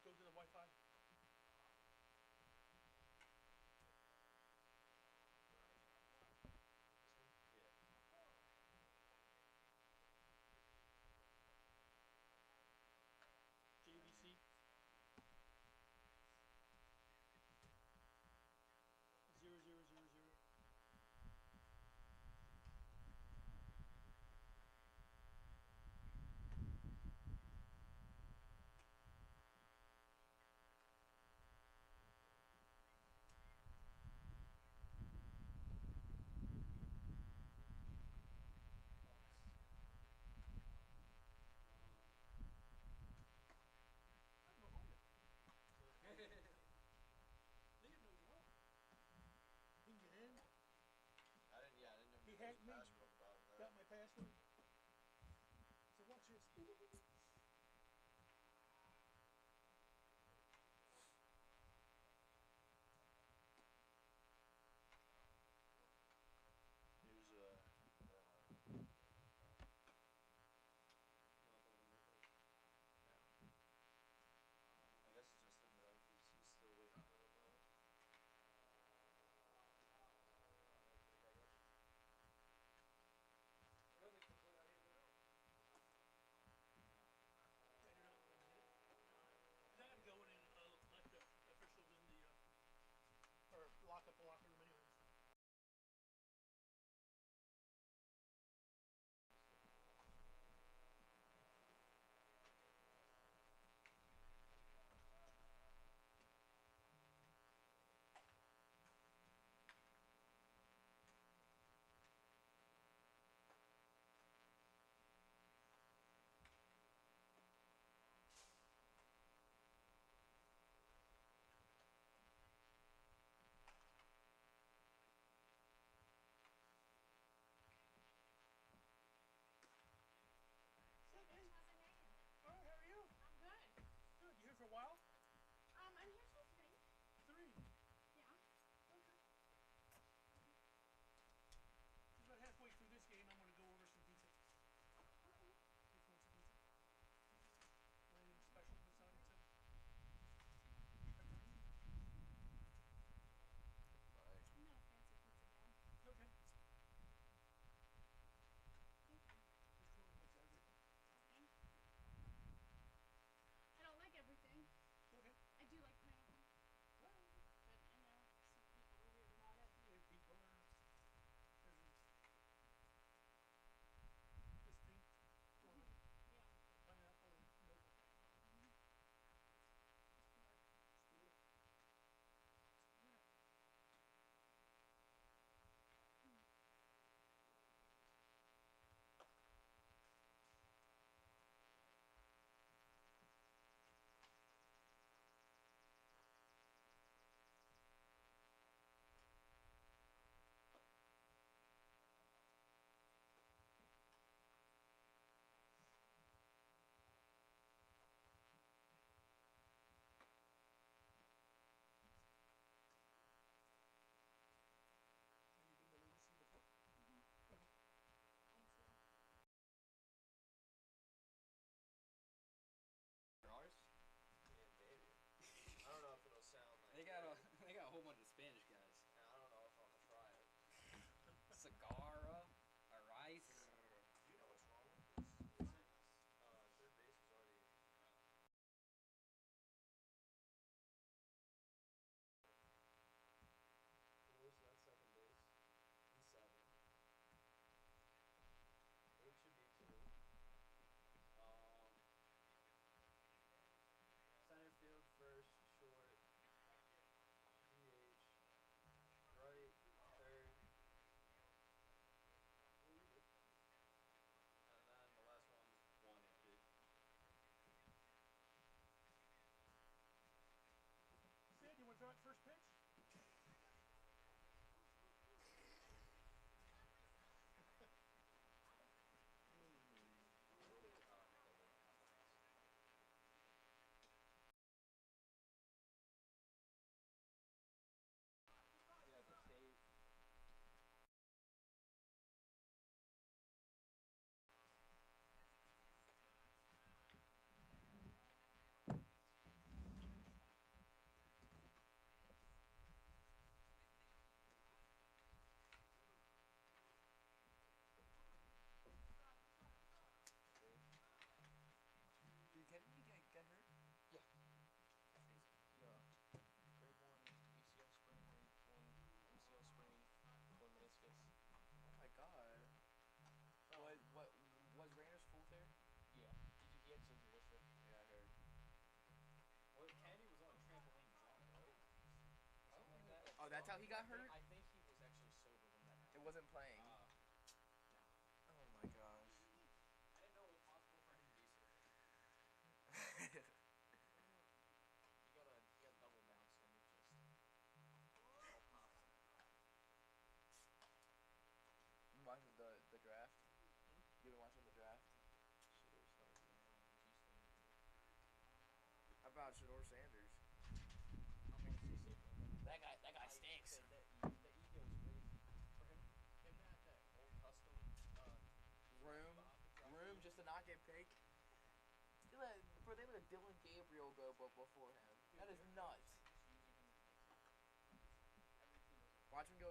Go to the Wi-Fi. This one? Yeah. JVC 0000. I'm not on it. Liam knows I'm on. He can get in. I didn't know He if there was hacked a me. password at the bottom of that. Got my password. So watch this. Here's no. I guess it's just him though, because he's still waiting for the load. how he got hurt? I think he was actually sober when that It happened. wasn't playing. No. Oh my gosh. I didn't know it was possible for him to be sober. You got double bounce when you're just all popped. Watching the draft. Hmm? You been watching the draft? Shador Stars in Houston. How about Shador Sanders? I'm honestly sick of him. That guy stinks. The ego is crazy. For him to have that whole custom Room just to not get picked. Bro, they let Dylan Gabriel go before him. Dude, That is they're nuts. honestly just using him as an example. Every team is like Watch him go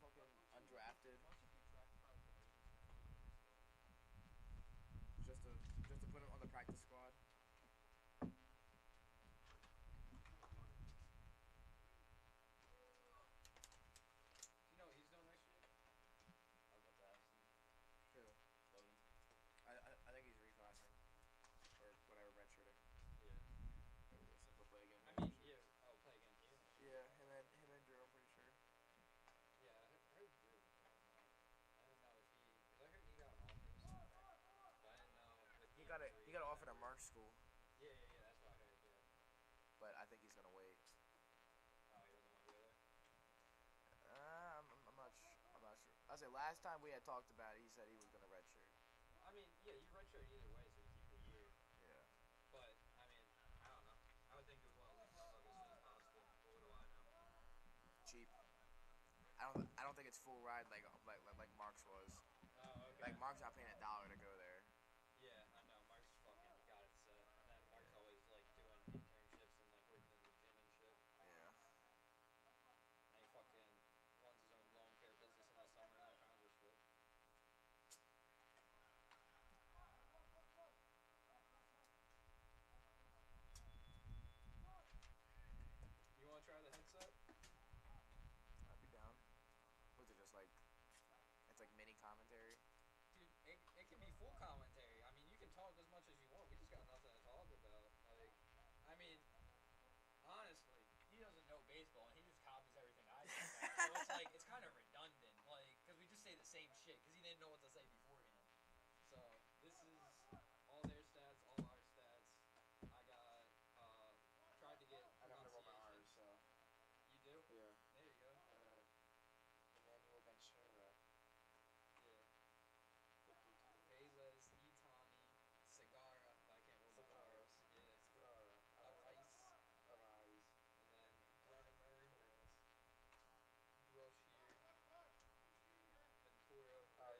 fucking undrafted. Watch him get drafted by like the Ravens and every game he starts. Just to put him on the practice squad. Do you know what he's doing next year? I was about to ask you. Who? Logan. I think he's reclassing. Or whatever, redshirting. Yeah. He'll play again. I mean, yeah. I'll play again here next year. Yeah, him and Drew, I'm pretty sure. Yeah, I heard Drew was going there. I didn't know if because I heard he got an offer somewhere, but I didn't know with He the got injury. an offer to Mark School, Yeah, that's what I heard. Yeah. but I think he's gonna wait. Oh, he doesn't want to go there. I'm not sure. I say last time we had talked about it, he said he was gonna redshirt. I mean, yeah, you redshirt either way, so you keep the year. Yeah. But I mean, I don't know. I would think he would want to leave Dundalk as soon as possible. But what do I know? Cheap. I don't think it's full ride like Mark's was. Oh, okay. Like Mark's not paying $1 to go there. Yeah, I know. Mark's fucking got it set, and then Mark's always like doing internships and like working in the gym and shit. Yeah. And he fucking runs his own lawn care business in the summer and all kinds of shit. You want to try the headset? I'd be down. Was it just like it's like mini commentary? Dude, it can be full commentary. I mean, you can talk as much as you want. We just got nothing to talk about. Like, I mean, honestly, he doesn't know baseball and he just copies everything I do. So it's like, it's kind of redundant. Like, because we just say the same shit because he didn't know what to say beforehand. So, this is all their stats, all our stats. I got, tried to get I got to roll my pronunciation. R's, so. You do? Yeah. There you go. Emmanuel Ventura. Yeah. Velez, Itani, Segara, but I can't roll my R's. Yeah. Segara. Arise. Arise. And then Brennemer, Broshier, Ventura, Oh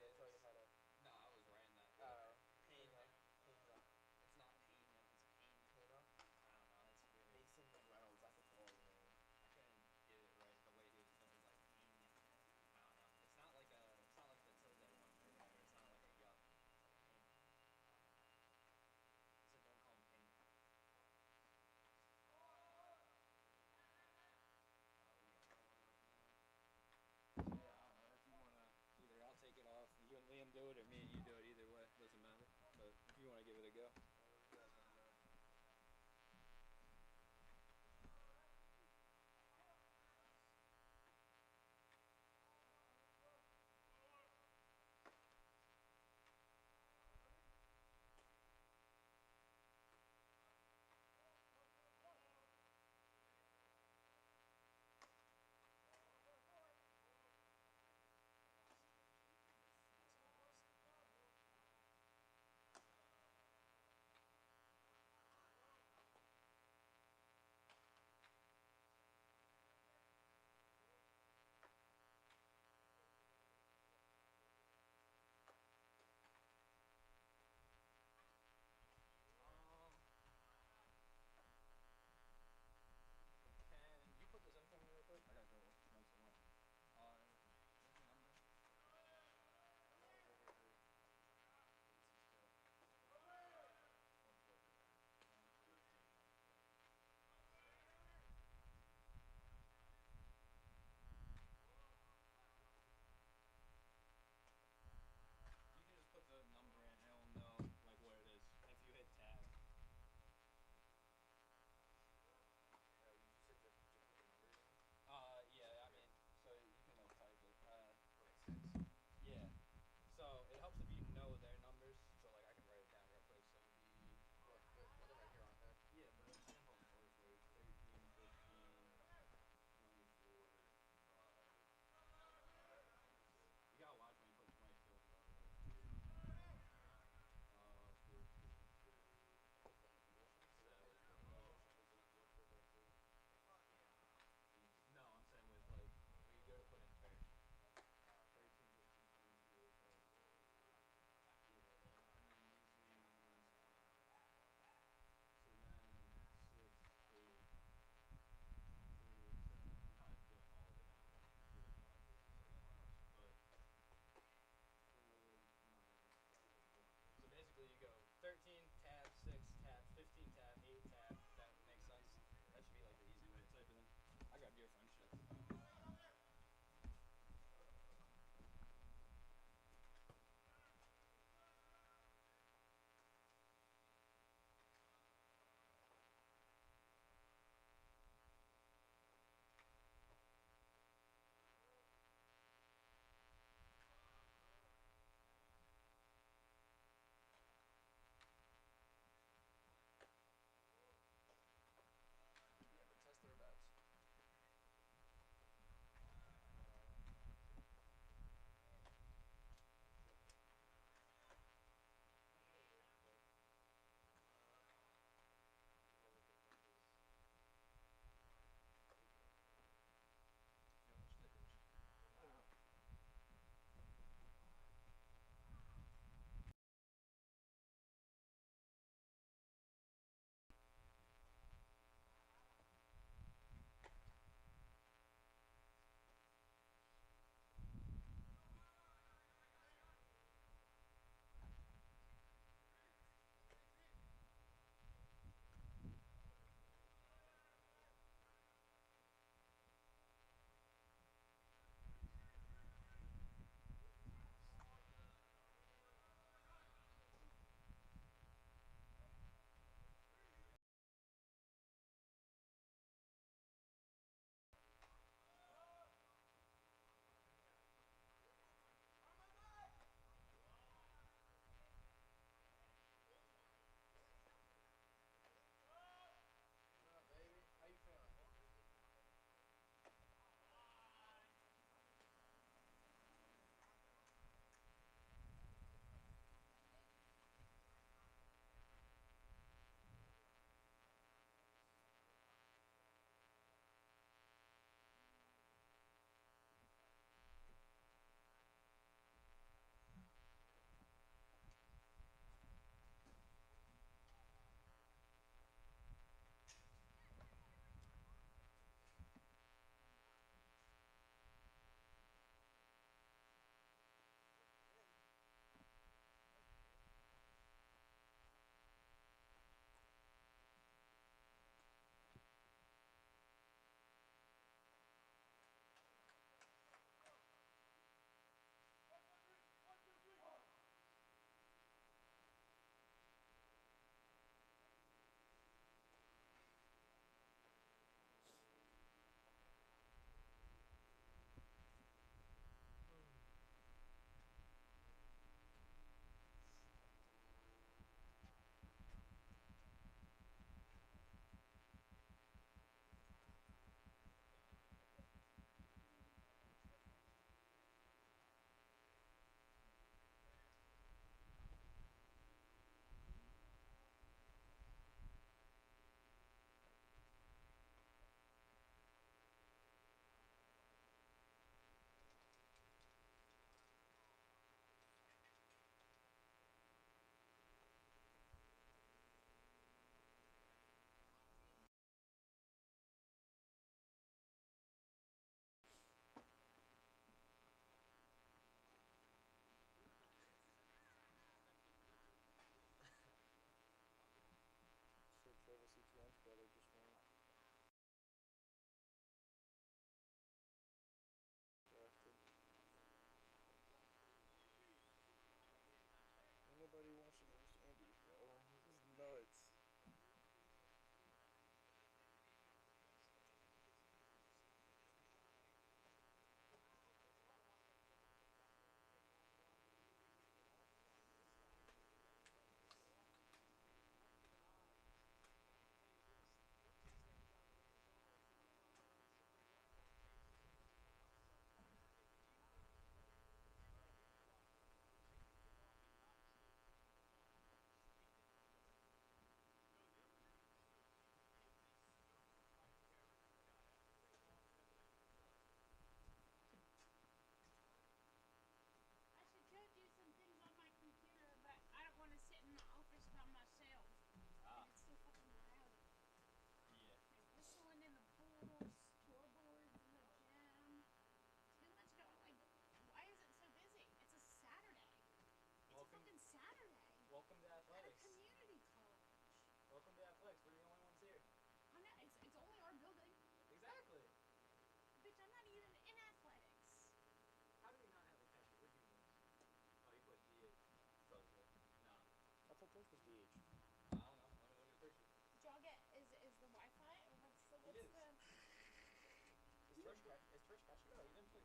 Is Trish catching? No, he didn't play.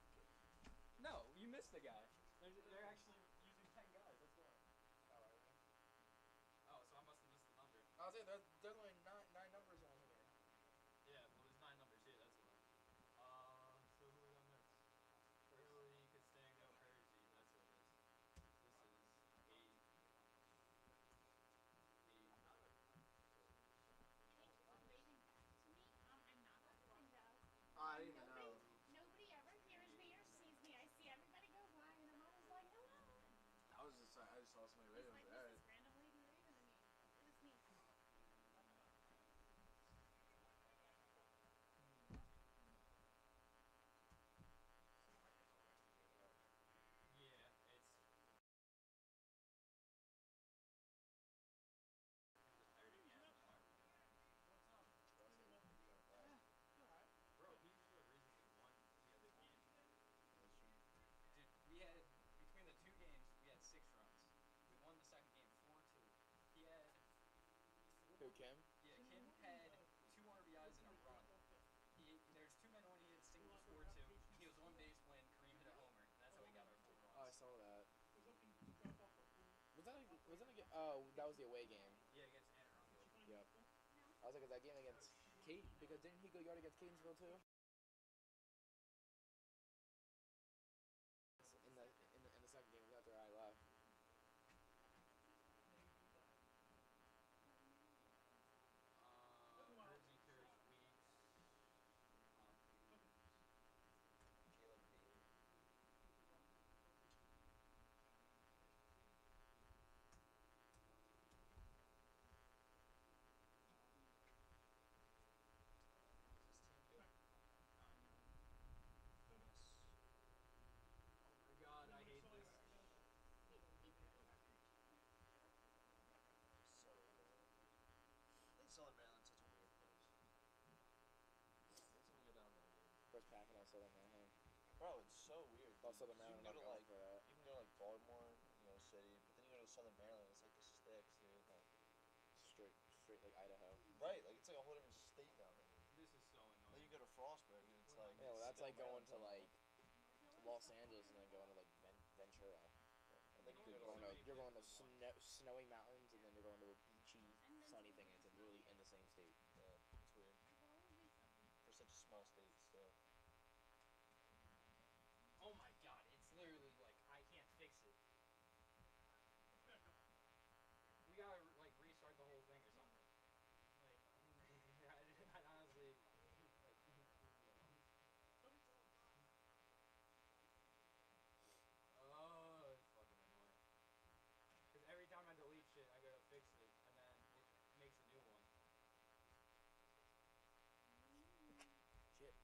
No, you missed the guy. They're actually using 10 guys. That's why. Oh, are they? Oh, so I must have missed the number. I was saying there's only nine numbers on here. Yeah, well, there's 9 numbers here. That's why. So who we got next? Early Costango Percy. That's who it is. This is 8. 8. Thank you for waving back to me. I'm not by the window. I didn't And even nobody, know. nobody ever hears me or sees me. I see everybody go by, and I'm always like, hello. I just saw somebody He's waving. like, All who's right. this random lady waving to me? It was me. Yeah, it's. I'm just tired again. What's up? Russell, you got a flag. Alright. Bro, he's the reason we won the other game. That's true. Dude, we had between the 2 games, we had 6 runs. We won the second game 4-2. He had 4. Who, Kim? Yeah, Kim had 2 RBIs in a run. There's 2 men on. He had single score 2. He was on base when Kareem hit a homer. And that's how we got our 4 runs. Oh, I saw that. Oh, that was the away game. Yeah, against Anne Arundel. Yep. I was like, is that game against Kate? Because didn't he go yard against Catonsville too? In the second game after I left. Rosicers, Weeks. Caleb Bailey. Is this team good? 9. Yes. Oh my god, I hate this. Southern Maryland. I think Southern Maryland's such a weird place. Next time we go down there, dude. Where's packing on Southern Maryland? Bro, it's so weird. Oh, Dude. Southern 'Cause you Maryland, can I'm go to not like going for that. you can go to like Baltimore, city, but then you go to Southern Maryland, it's like the sticks, dude. Like, Straight like Idaho. right, like it's like a whole different state down there. This is so Then annoying. you go to Frostburg, and it's like Yeah, well, that's still like going Maryland to somehow. like Los Angeles and then going to like Ventura. And then you You're go to going like to- You're going to snowy mountains and then you're going to a beachy, sunny thing, and it's literally in the same state. yeah, it's weird for such a small state still. Oh my god, it's literally like I can't fix it. We gotta like restart the whole thing or something. Like, I honestly like. Oh, it's fucking annoying. Because every time I delete shit, I go to fix it, and then it makes a new one. Shit.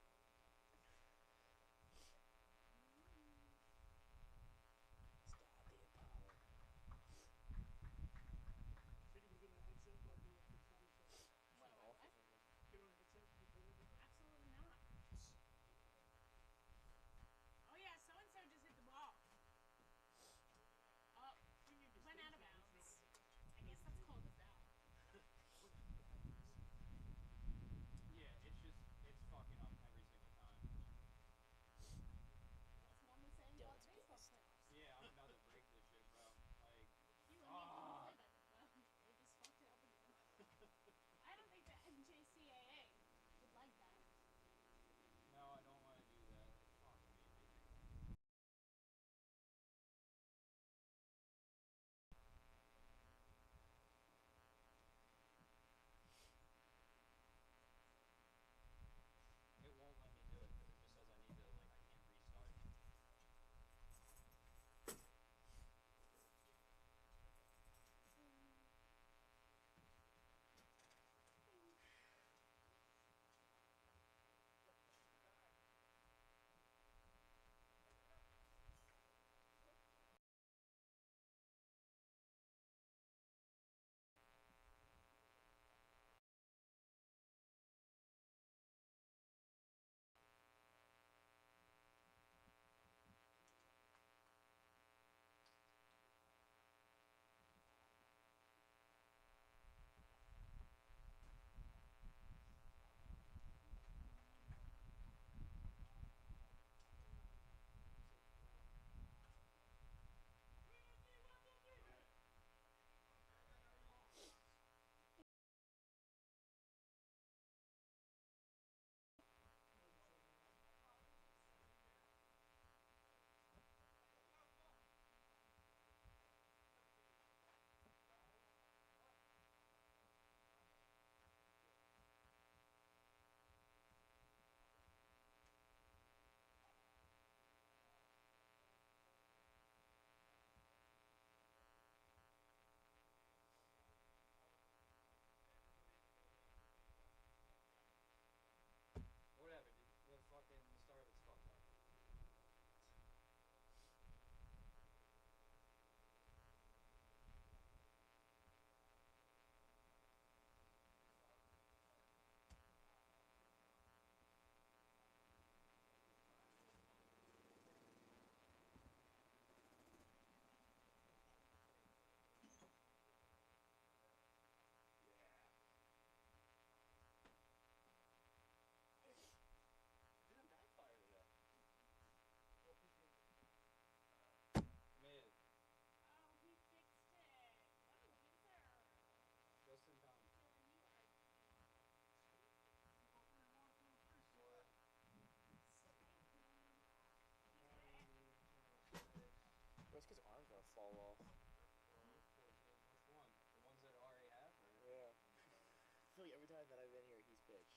that I've been here, he's pitched.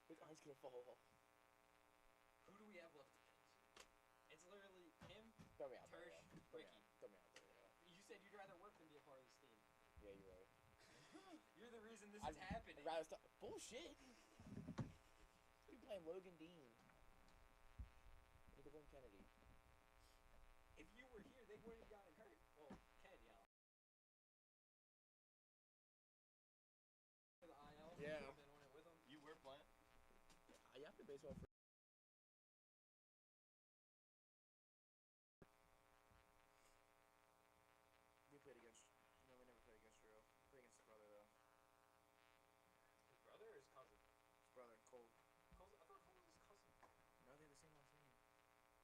His eye's gonna fall. Who do we have left to pitch? It's literally him, Throw me out there. Tersh, Yeah. Ricky. Throw me out there. Yeah. You said you'd rather work than be a part of this team. Yeah, you're right. You're the reason this is happening. I'd rather start. Bullshit. You playing Logan Dean. Nicholas Kennedy. If you were here, they wouldn't have gotten hurt. Well, Kennedy, for the IL. Yeah. Been on it with him. You were playing? You have to baseball for. We played against. No, we never played against Drew. We played against his brother though. His brother or his cousin? His brother, Cole. I thought Cole was his cousin. No, they have the same last name.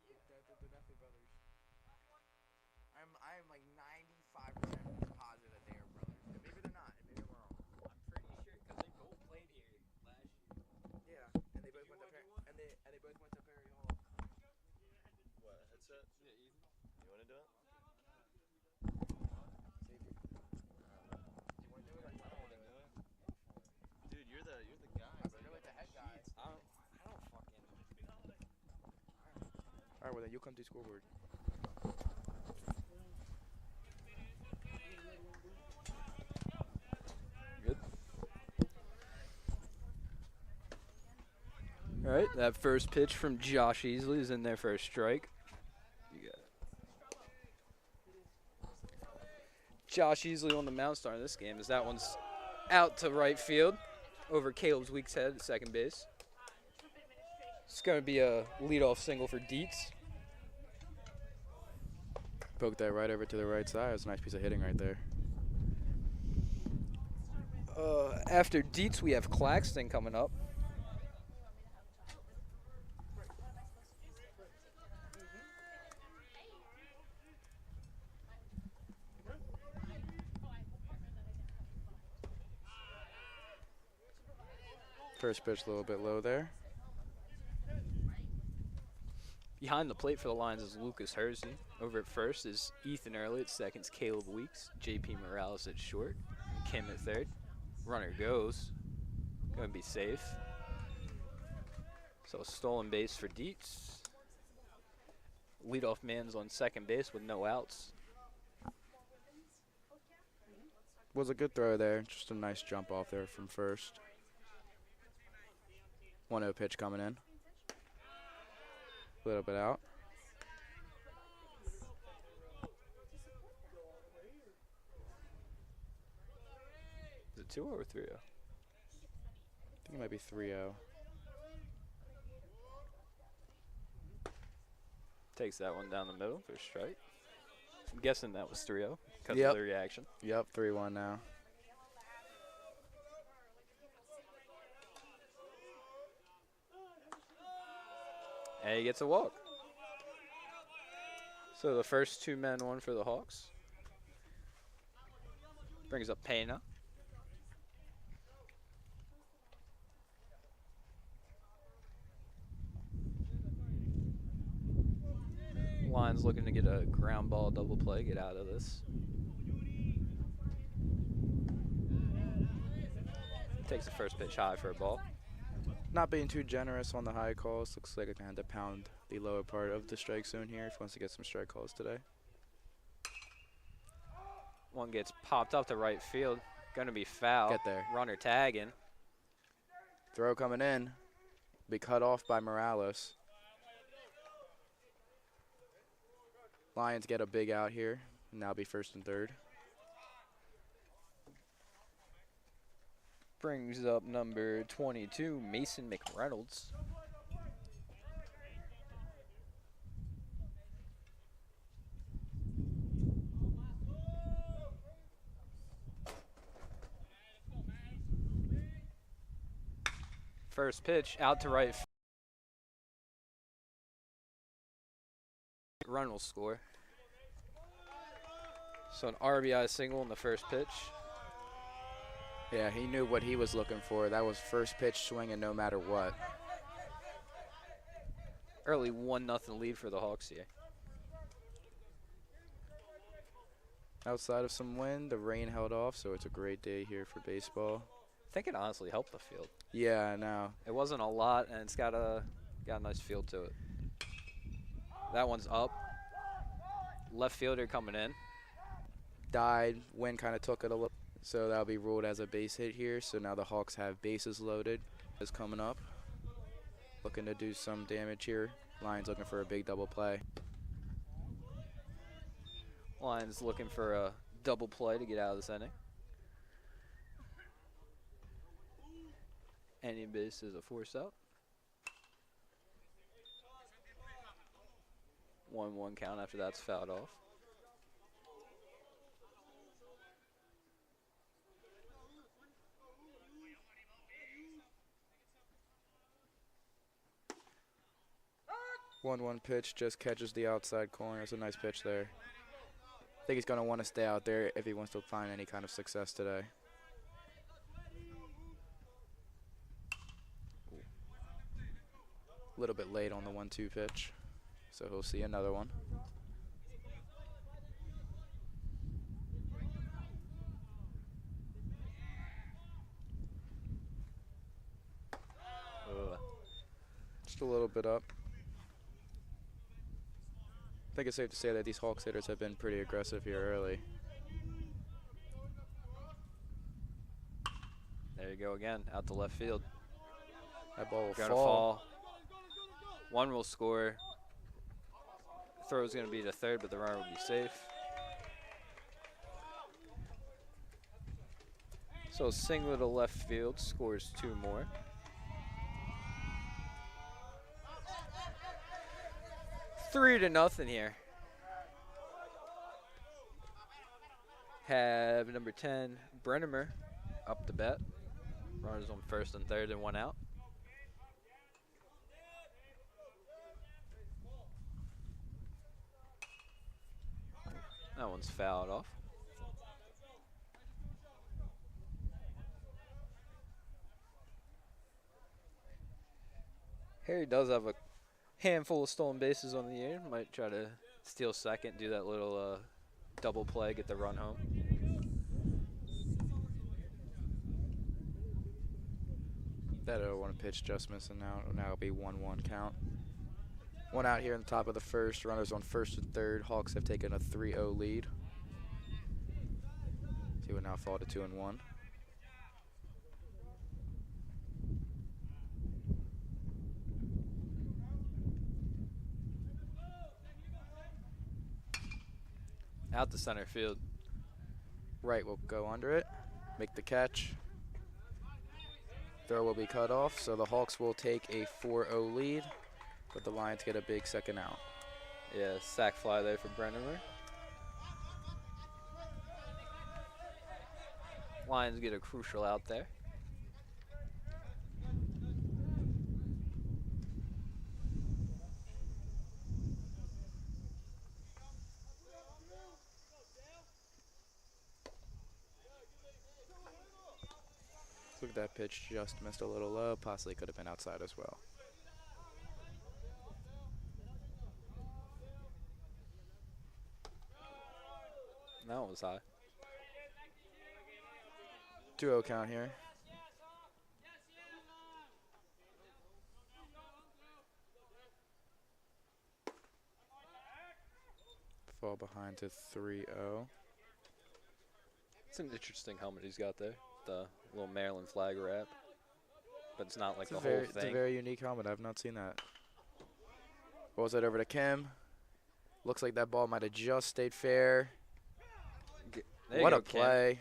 Yeah. They're definitely brothers. I'm like 95% positive that they are brothers. And maybe they're not. And maybe I'm wrong. I'm pretty sure because they both played here last year. Yeah. And they both You went to wanna do Perry. one? And they both went to Perry Hall. What, headset? Yeah, easy. You want to do it? See if you. Do you want to do it or do you want to do it? Dude, you're the guy. You're like the head guy. I don't fucking. Alright, well then you'll come to scoreboard. Good. All right, that first pitch from Josh Easley is in there for a strike. You got it. Josh Easley on the mound starting this game as that one's out to right field over Caleb's Weeks head at second base. It's going to be a leadoff single for Dietz. Poke that right over to the right side. It's a nice piece of hitting right there. After Dietz, we have Claxton coming up. First pitch a little bit low there. Behind the plate for the Lions is Lucas Hersey. Over at first is Ethan Early. At second is Caleb Weeks. JP Morales at short. Kim at third. Runner goes. Going to be safe. So a stolen base for Dietz. Leadoff man's on second base with no outs. Was a good throw there. Just a nice jump off there from first. 1-0 pitch coming in. A little bit out. Is it 2-0 or 3-0? I think it might be 3-0. Takes that one down the middle for a strike. I'm guessing that was 3-0 because Yep. of the reaction. Yep, 3-1 now. And he gets a walk. So the first two men won for the Hawks. Brings up Pena. Lions looking to get a ground ball double play, get out of this. Takes the first pitch high for a ball. Not being too generous on the high calls. Looks like I can have to pound the lower part of the strike zone here if he wants to get some strike calls today. One gets popped up to right field. Gonna be foul. Get there. Runner tagging. Throw coming in. Be cut off by Morales. Lions get a big out here. Now be first and third. Brings up number 22, Mason McReynolds. First pitch out to right. Reynolds score. So an RBI single in the first pitch. Yeah, he knew what he was looking for. That was first pitch swinging no matter what. Early 1-0 lead for the Hawks here. Outside of some wind, the rain held off, so it's a great day here for baseball. think it honestly helped the field. Yeah, I know. It wasn't a lot, and it's got a nice feel to it. That one's up. Left fielder coming in. Died. Wind kind of took it a little. So that'll be ruled as a base hit here. So now the Hawks have bases loaded. Is coming up. Looking to do some damage here. Lions looking for a big double play. Lions looking for a double play to get out of this inning. Any base is a force out. 1-1 count after that's fouled off. One pitch just catches the outside corner. It's a nice pitch there. I think he's going to want to stay out there if he wants to find any kind of success today. A little bit late on the 1-2 pitch, so he'll see another one. Just a little bit up. I think it's safe to say that these Hawks hitters have been pretty aggressive here early. There you go again, out to left field. That ball will Gonna fall. One will score. Throw's gonna be to third, but the runner will be safe. So a single to left field scores 2 more. Three to nothing here. Have number 10, Brennemer, up to bat. Runners on first and third and 1 out. That one's fouled off. Harry does have a handful of stolen bases on the year. Might try to steal second, do that little double play, get the run home. That 0-1 pitch just missing out. Now it'll be 1-1 count. 1 out here in the top of the first. Runners on first and third. Hawks have taken a 3-0 lead. He will now fall to 2-1. Out to center field. Right will go under it. Make the catch. Throw will be cut off, so the Hawks will take a 4-0 lead, but the Lions get a big second out. Yeah, sac fly there for Brennemer. Lions get a crucial out there. Look at that pitch, just missed a little low, possibly could have been outside as well. That one was high. 2-0 count here. Fall behind to 3-0. It's an interesting helmet he's got there. The little Maryland flag wrap. But it's not like the whole thing. It's a very unique helmet. I've not seen that. Rolls it over to Kim. Looks like that ball might have just stayed fair. What a play.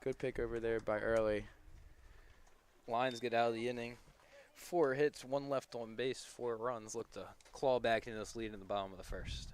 Good pick over there by Early. Lions get out of the inning. 4 hits, 1 left on base, 4 runs. Look to claw back into this lead in the bottom of the first.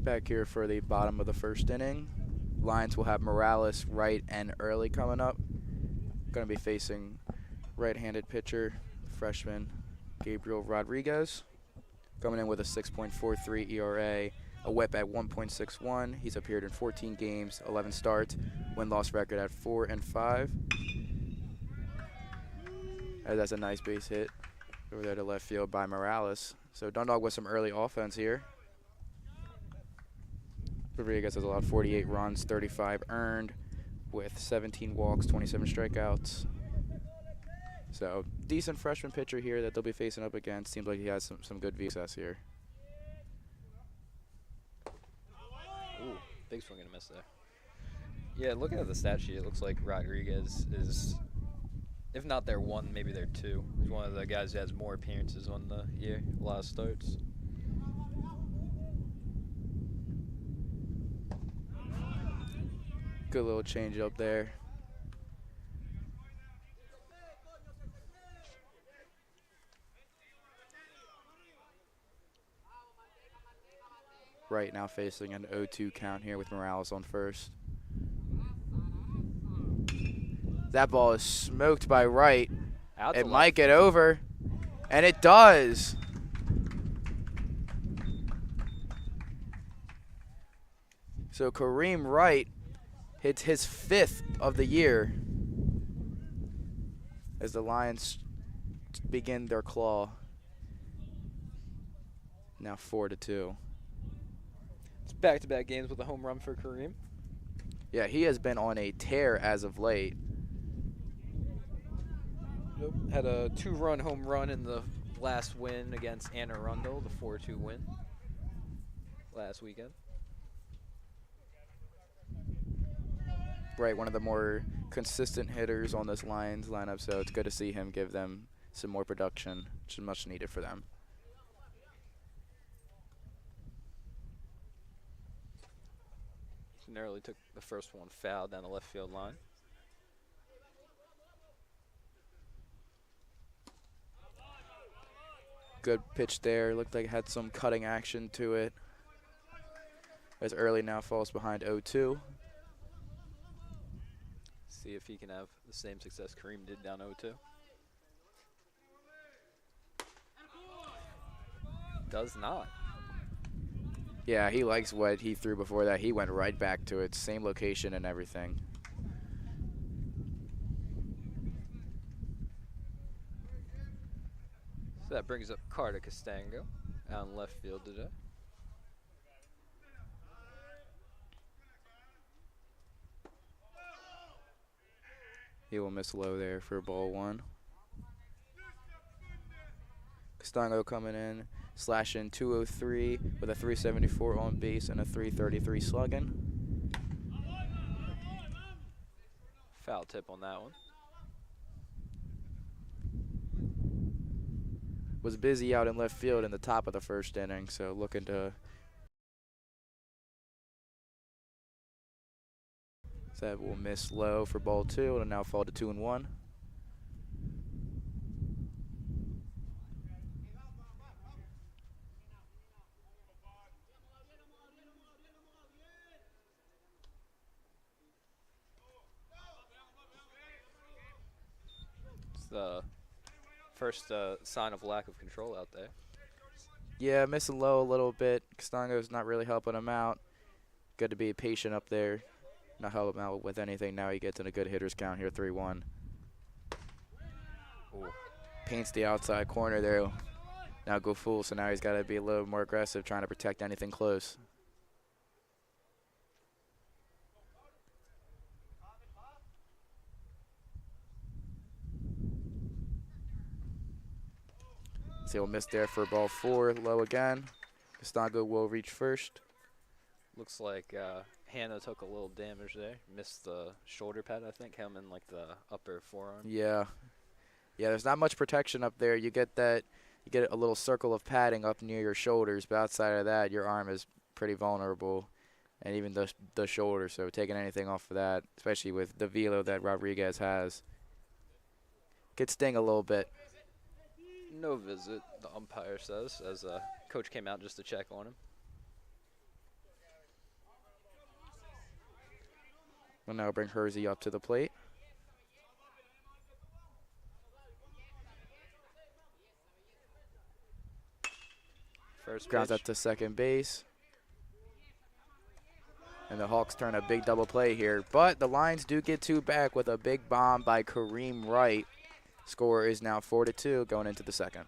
Back here for the bottom of the first inning. Lions will have Morales, Wright, and Early coming up. Going to be facing right-handed pitcher, freshman Gabriel Rodriguez. Coming in with a 6.43 ERA, a whip at 1.61. He's appeared in 14 games, 11 starts, win-loss record at 4-5. That's a nice base hit over there to left field by Morales. So Dundalk with some early offense here. Rodriguez has allowed 48 runs, 35 earned, with 17 walks, 27 strikeouts. So decent freshman pitcher here that they'll be facing up against. Seems like he has some good success here. Ooh, big swing and a miss there. Yeah, looking at the stat sheet, it looks like Rodriguez is, if not their one, maybe their two. He's one of the guys who has more appearances on the year, a lot of starts. Good little change up there. Right now facing an 0-2 count here with Morales on first. That ball is smoked by Wright. It might get over, and it does. So Kareem Wright hits his 5th of the year as the Lions begin their claw. Now 4-2. It's back-to-back games with a home run for Kareem. Yeah, he has been on a tear as of late. Nope. Had a 2-run home run in the last win against Anne Arundel, the 4-2 win last weekend. Right, one of the more consistent hitters on this Lions lineup, so it's good to see him give them some more production, which is much needed for them. Narrowly took the first one foul down the left field line. Good pitch there. Looked like it had some cutting action to it. As Early now falls behind 0-2. See if he can have the same success Kareem did down 0-2. Does not. Yeah, he likes what he threw before that. He went right back to it. Same location and everything. So that brings up Carter Castango out in left field today. He will miss low there for ball 1. Castango coming in, slashing 203 with a 374 on base and a 333 slugging. Foul tip on that one. Was busy out in left field in the top of the first inning, so looking to. So that will miss low for ball 2 and now fall to 2-1. It's the first sign of lack of control out there. Yeah, missing low a little bit. Castango's not really helping him out. Good to be patient up there. Not help him out with anything. Now he gets in a good hitter's count here, 3-1. Ooh. Paints the outside corner there. Now go full, so now he's got to be a little more aggressive, trying to protect anything close. So he'll miss there for ball 4, low again. Castango will reach first. Looks like Hannah took a little damage there. Missed the shoulder pad, I think, him in like the upper forearm. Yeah. Yeah, there's not much protection up there. You get that, you get a little circle of padding up near your shoulders, but outside of that, your arm is pretty vulnerable, and even the shoulder. So taking anything off of that, especially with the velo that Rodriguez has, could sting a little bit. No visit, the umpire says, as coach came out just to check on him. We'll now bring Hersey up to the plate. First Grounds pitch. out to second base. And the Hawks turn a big double play here. But the Lions do get 2 back with a big bomb by Kareem Wright. Score is now 4-2 going into the second.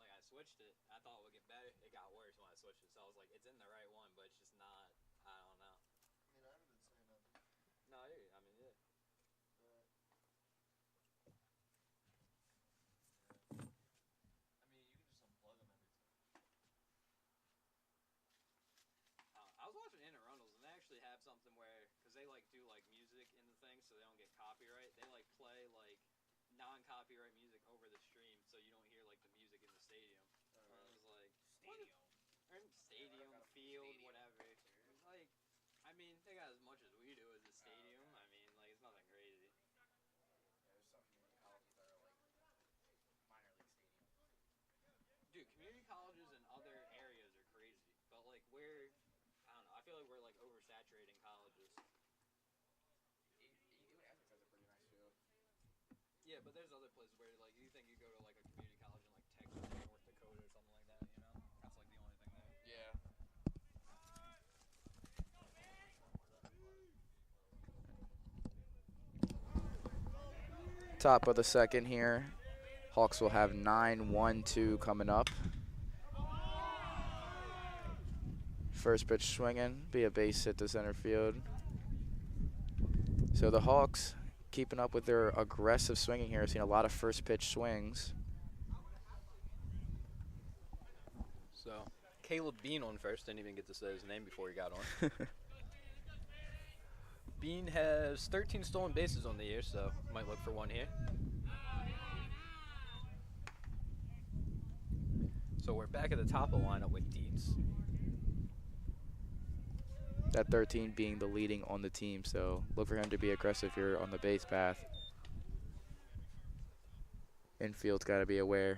Like I switched it. I thought it would get better. It got worse when I switched it. So I was like, it's in the right one, but it's just not. I don't know. I mean, I haven't been saying nothing. No, I mean, yeah. I mean, you can just unplug them every time. I was watching Inner Rundles, and they actually have something where, because they like do like music in the thing, so they don't get copyright. They like play like non-copyright music over the stream, so you don't hear like the music in the stadium. And I was like, Stadium. or in stadium, field, whatever. Like, I mean, they got as much as we do as a stadium. I mean, like it's nothing crazy. Yeah, there's some community colleges that are like minor league stadiums. Dude, community colleges in other areas are crazy, but like I don't know. I feel like we're like oversaturating colleges. Even Essex has a pretty nice field. Yeah, but there's other places where like you think you go to like a community college in like Texas or North Dakota or something like that. You know, that's like the only thing there. Yeah. Top of the second here. Hawks will have 9-1-2 coming up. First pitch swinging, be a base hit to center field. So the Hawks keeping up with their aggressive swinging here. Seen a lot of first pitch swings. So Caleb Bean on first. Didn't even get to say his name before he got on. Bean has 13 stolen bases on the year, so might look for one here. So we're back at the top of the lineup with Deeds. That 13 being the leading on the team, so look for him to be aggressive here on the base path. Infield's got to be aware.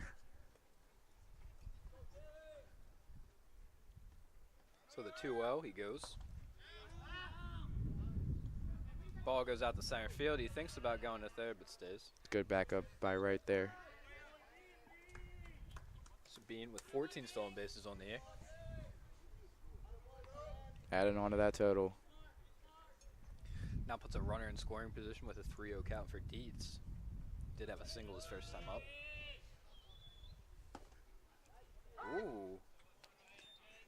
So the 2-0, he goes. Ball goes out to center field. He thinks about going to third, but stays. Good backup by right there. So Bean with 14 stolen bases on the year. Adding on to that total. Now puts a runner in scoring position with a 3-0 count for Deeds. Did have a single his first time up. Ooh.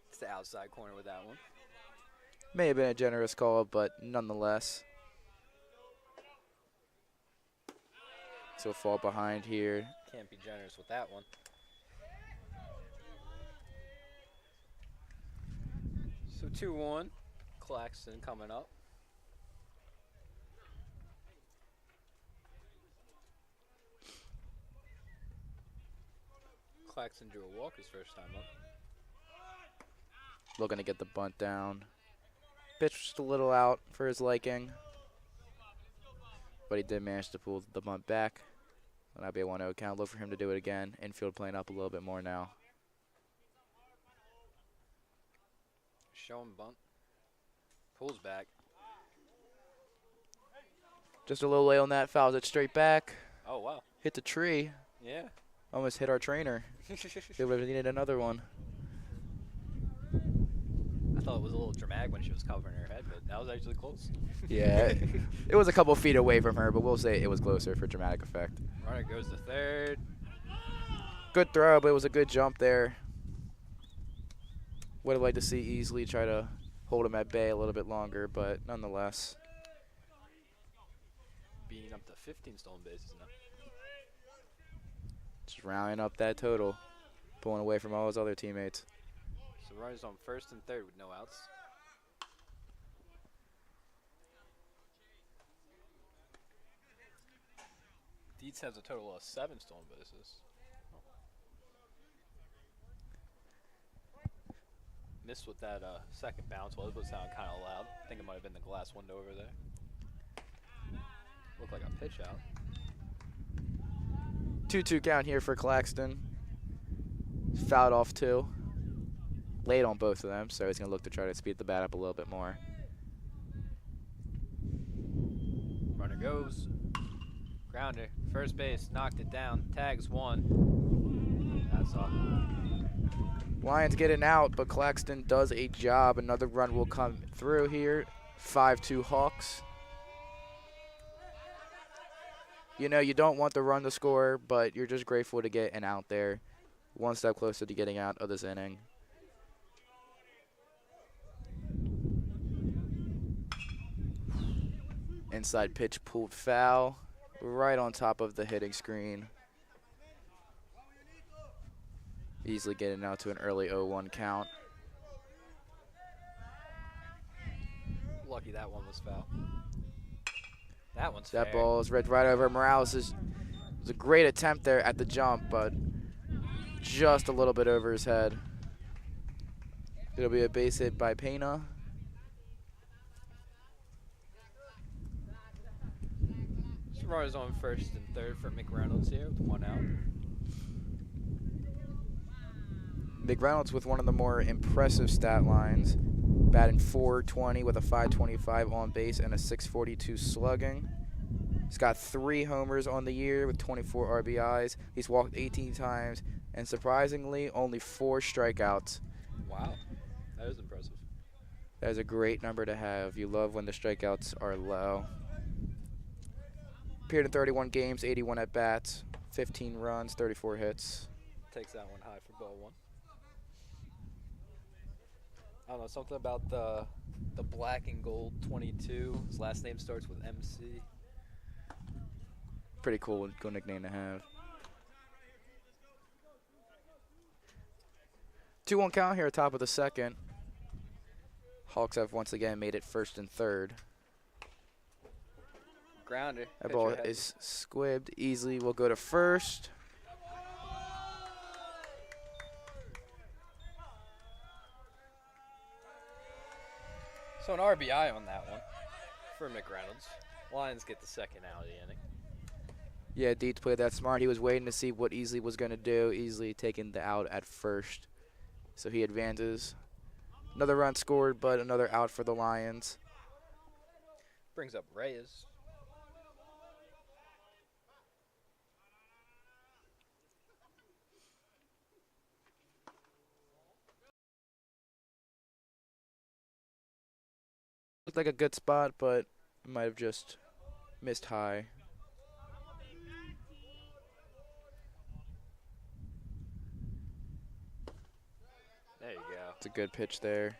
It's the outside corner with that one. May have been a generous call, but nonetheless. So fall behind here. Can't be generous with that one. So 2-1. Claxton coming up. Claxton drew a walk his first time up. Looking to get the bunt down. Pitch just a little out for his liking. But he did manage to pull the bunt back. And that'll be a 1-0 count. Look for him to do it again. Infield playing up a little bit more now. Show him bunt. Pulls back. Just a little late on that. Fouls it straight back. Oh, wow. Hit the tree. Yeah. Almost hit our trainer. They would have needed another one. I thought it was a little dramatic when she was covering her head, but that was actually close. Yeah, it was a couple feet away from her, but we'll say it was closer for dramatic effect. Runner goes to third. Good throw, but it was a good jump there. Would have liked to see Easley try to hold them at bay a little bit longer, but nonetheless. Being up to 15 stolen bases now. Just rounding up that total, pulling away from all his other teammates. So runners on first and third with no outs. Dietz has a total of 7 stolen bases. Missed what that second bounce was, but it sounded kind of loud. I think it might have been the glass window over there. Looked like a pitch out. 2-2 count here for Claxton. Fouled off 2. Late on both of them, so he's going to look to try to speed the bat up a little bit more. Runner goes. Grounder. First base. Knocked it down. Tags 1. That's all. Lions get an out, but Claxton does a job. Another run will come through here. 5-2 Hawks. You know, you don't want the run to score, but you're just grateful to get an out there. One step closer to getting out of this inning. Inside pitch pulled foul, right on top of the hitting screen. Easily getting out to an early 0-1 count. Lucky that one was foul. That one's That fair. ball is read right over Morales. It was a great attempt there at the jump, but just a little bit over his head. It'll be a base hit by Pena. So runners on first and third for McReynolds here with 1 out. McReynolds with one of the more impressive stat lines. Batting .420 with a .525 on base and a .642 slugging. He's got 3 homers on the year with 24 RBIs. He's walked 18 times, and surprisingly, only 4 strikeouts. Wow, that is impressive. That is a great number to have. You love when the strikeouts are low. Appeared in 31 games, 81 at-bats, 15 runs, 34 hits. Takes that one high for ball 1. I don't know, something about the black and gold 22. His last name starts with MC. Pretty cool nickname to have. 2-1 count here, top of the second. Hawks have once again made it first and third. Grounder. That ball is squibbed easily. Will go to first. So an RBI on that one for McReynolds. Lions get the second out of the inning. Yeah, Dietz played that smart. He was waiting to see what Easley was going to do. Easley taking the out at first. So he advances. Another run scored, but another out for the Lions. Brings up Reyes. Looked like a good spot, but might have just missed high. There you go. It's a good pitch there.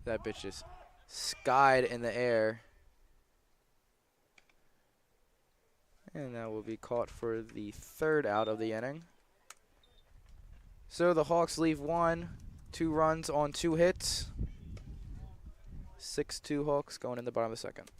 That bitch just skied in the air. And that will be caught for the third out of the inning. So the Hawks leave 2 runs on 2 hits. 6-2 Hawks going in the bottom of the second.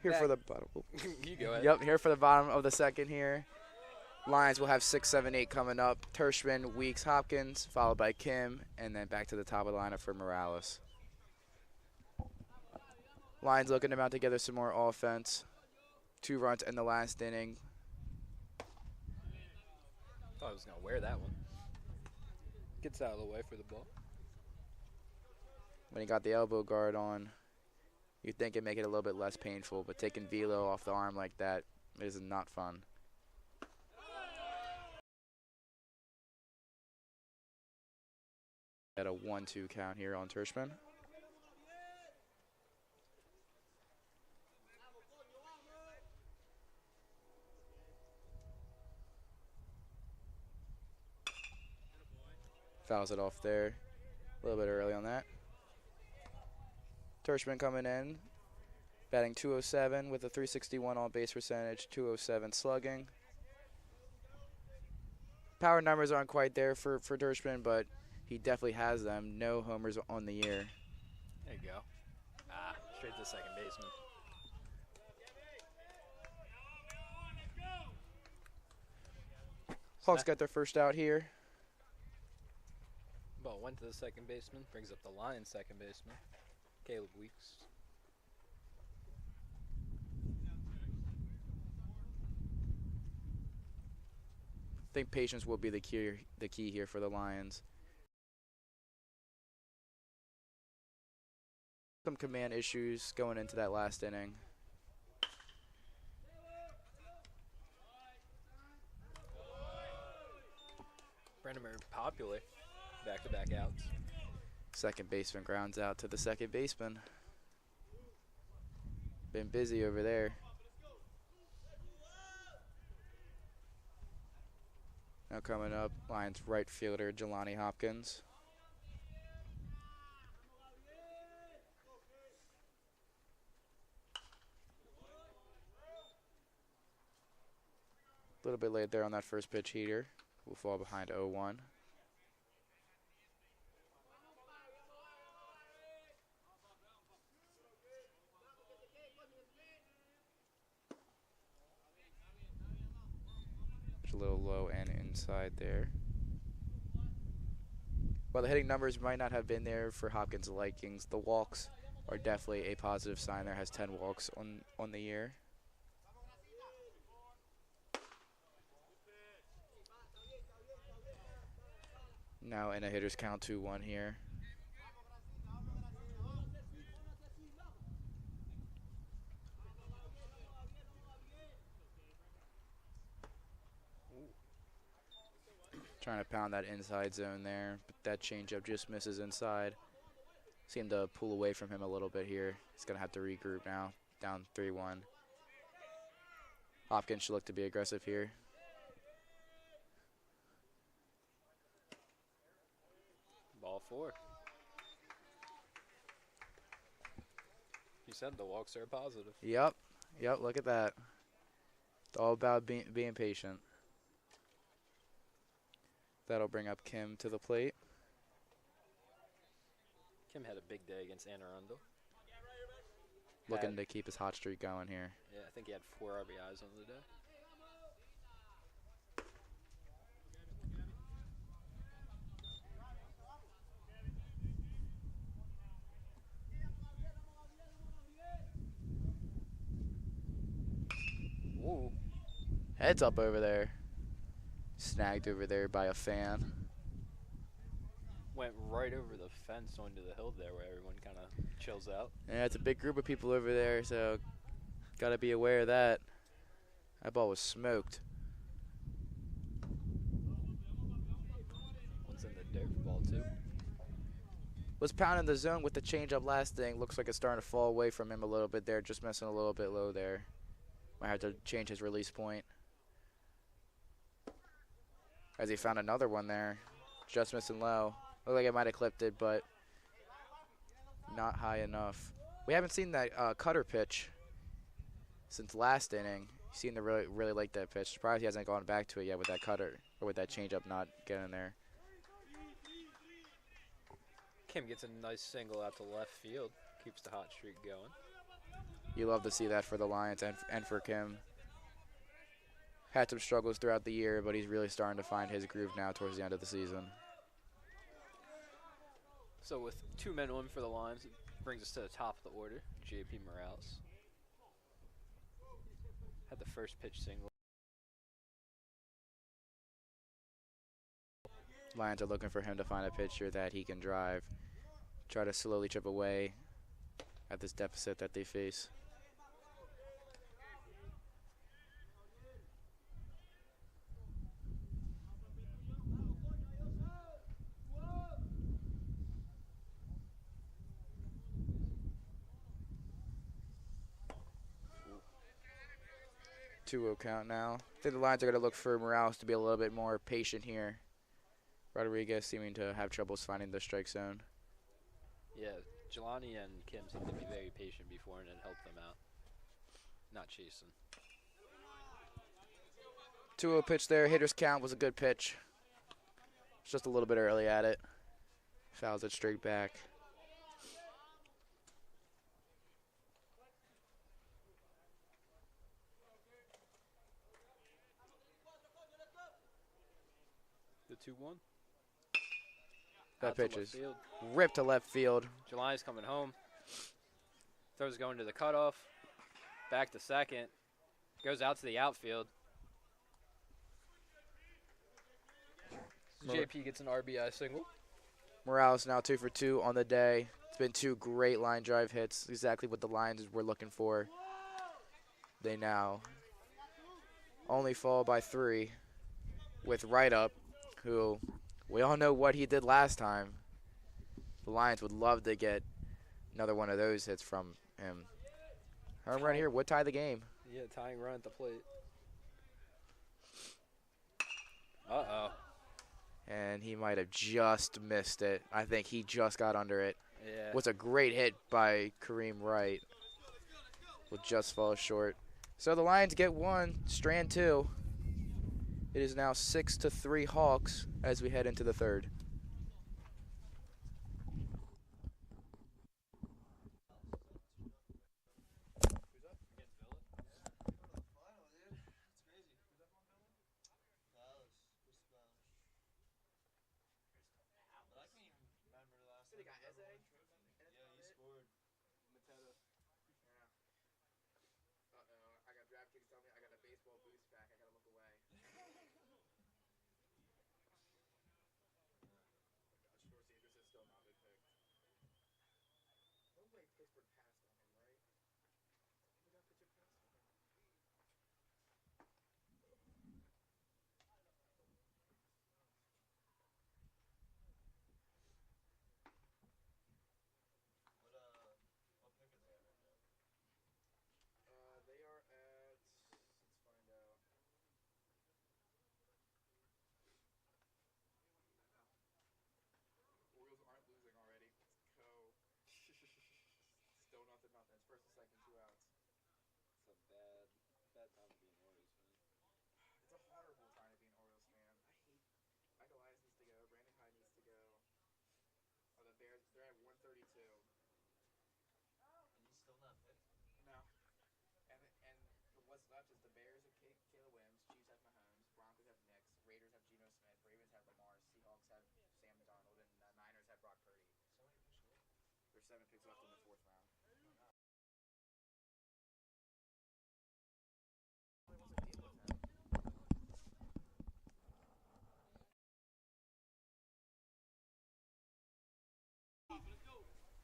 Here back. for the bottom. You go ahead. Yep, here for the bottom of the second here. Lions will have 6, 7, 8 coming up. Tershman, Weeks, Hopkins, followed by Kim, and then back to the top of the lineup for Morales. Lions looking to mount together some more offense. 2 runs in the last inning. Thought I was going to wear that one. Gets out of the way for the ball. When he got the elbow guard on, you'd think it'd make it a little bit less painful, but taking velo off the arm like that is not fun. At a 1-2 count here on Tershman. Fouls it off there. A little bit early on that. Tershman coming in, batting .207 with a .361 on base percentage, .207 slugging. Power numbers aren't quite there for Tershman, but he definitely has them. No homers on the year. There you go. Straight to the second baseman. Hawks got their first out here. Ball went to the second baseman. Brings up the Lions second baseman, Caleb Weeks. I think patience will be the key here for the Lions. Some command issues going into that last inning. Brennemer popular. Back-to-back outs. Second baseman grounds out to the second baseman. Been busy over there. Now coming up, Lions right fielder Jelani Hopkins. A little bit late there on that first pitch heater. We'll fall behind 0-1. A little low and inside there. While the hitting numbers might not have been there for Hopkins' likings, the walks are definitely a positive sign. There has 10 walks on the year. Now in a hitter's count 2-1 here. Trying to pound that inside zone there, but that changeup just misses inside. Seemed to pull away from him a little bit here. He's going to have to regroup now, down 3-1. Hopkins should look to be aggressive here. Ball 4. You said the walks are positive. Yep, look at that. It's all about being patient. That'll bring up Kim to the plate. Kim had a big day against Anne Arundel. Looking to keep his hot streak going here. Yeah, I think he had 4 RBIs on the day. Ooh. Heads up over there. Snagged over there by a fan. Went right over the fence onto the hill there where everyone kind of chills out. Yeah, it's a big group of people over there, so got to be aware of that. That ball was smoked. One's in the dirt for ball 2. Was pounding the zone with the changeup last thing. Looks like it's starting to fall away from him a little bit there. Just missing a little bit low there. Might have to change his release point. As he found another one there. Just missing low. Looked like it might have clipped it, but not high enough. We haven't seen that cutter pitch since last inning. He seemed to really like that pitch. Surprised he hasn't gone back to it yet with that cutter, or with that changeup not getting there. Kim gets a nice single out to left field. Keeps the hot streak going. You love to see that for the Lions and for Kim. Had some struggles throughout the year, but he's really starting to find his groove now towards the end of the season. So with 2 men on for the Lions, it brings us to the top of the order. JP Morales had the first pitch single. Lions are looking for him to find a pitcher that he can drive, try to slowly chip away at this deficit that they face. Two-0 count now. I think the Lions are going to look for Morales to be a little bit more patient here. Rodriguez seeming to have troubles finding the strike zone. Yeah, Jelani and Kim seem to be very patient before and it helped them out. Not chasing. 2-0 pitch there. Hitter's count was a good pitch. It's just a little bit early at it. Fouls it straight back. The 2-1. That Out to pitch left is field. ripped to left field. Jelani's coming home. Throws going to the cutoff. Back to second. Goes out to the outfield. JP gets an RBI single. Morales now 2 for 2 on the day. It's been 2 great line drive hits, exactly what the Lions were looking for. They now only fall by 3 with Right Up, who we all know what he did last time. The Lions would love to get another one of those hits from him. Home run here would tie the game. Yeah, tying run at the plate. Uh-oh. And he might have just missed it. I think he just got under it. Yeah. Was a great hit by Kareem Wright. Will just fall short. So the Lions get 1, Strand 2. It is now 6-3 Hawks as we head into the third.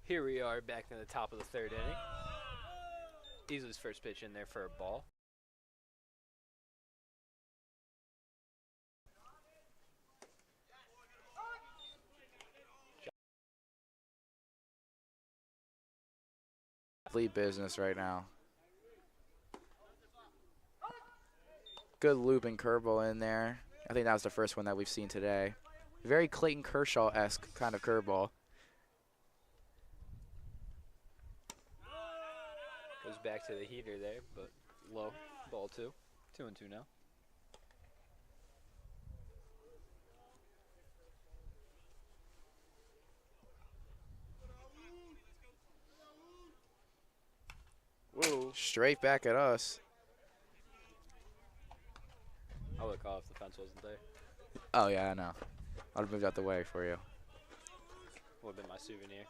Here we are back in the top of the third inning. Easley's first pitch in there for a ball. Complete business right now. Good looping curveball in there. I think that was the first one that we've seen today. Very Clayton Kershaw-esque kind of curveball. Goes back to the heater there, but low. Ball 2. 2-2 now. Whoa. Straight back at us. I would have called if the fence wasn't there. Oh, yeah, I know. I'd have moved out the way for you. Would have been my souvenir.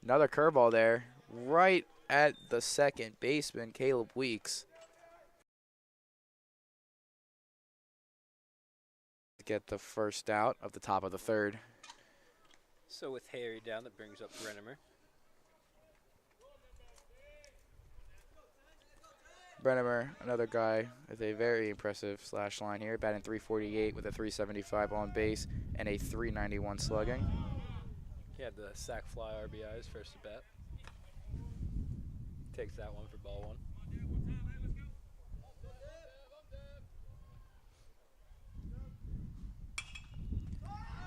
Another curveball there. Right at the second baseman, Caleb Weeks. Get the first out of the top of the third. So with Harry down, that brings up Brennemer. Brennemer, another guy with a very impressive slash line here, batting .348 with a .375 on base and a .391 slugging. He had the sac fly RBIs first at bat. Takes that one for ball one.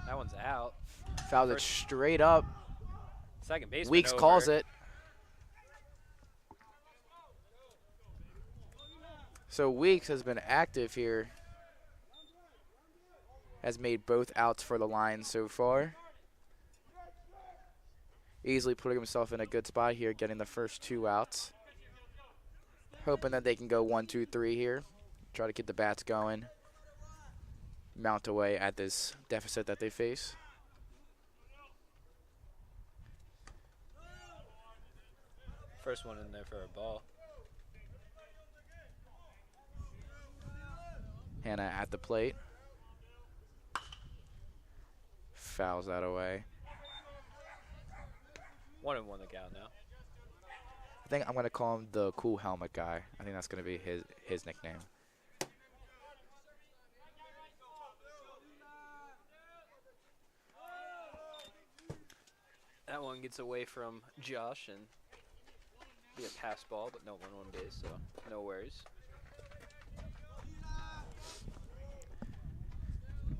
That one's out. Fouls it straight up. Second baseman Weeks over. calls it. So Weeks has been active here. Has made both outs for the Lions so far. Easily putting himself in a good spot here, getting the first 2 outs. Hoping that they can go 1, 2, 3 here. Try to get the bats going. Mount away at this deficit that they face. First one in there for a ball. Hannah at the plate. Fouls that away. 1-1 the count now. I think I'm going to call him the cool helmet guy. I think that's going to be his nickname. That one gets away from Josh and be a pass ball, but no one on base, so no worries.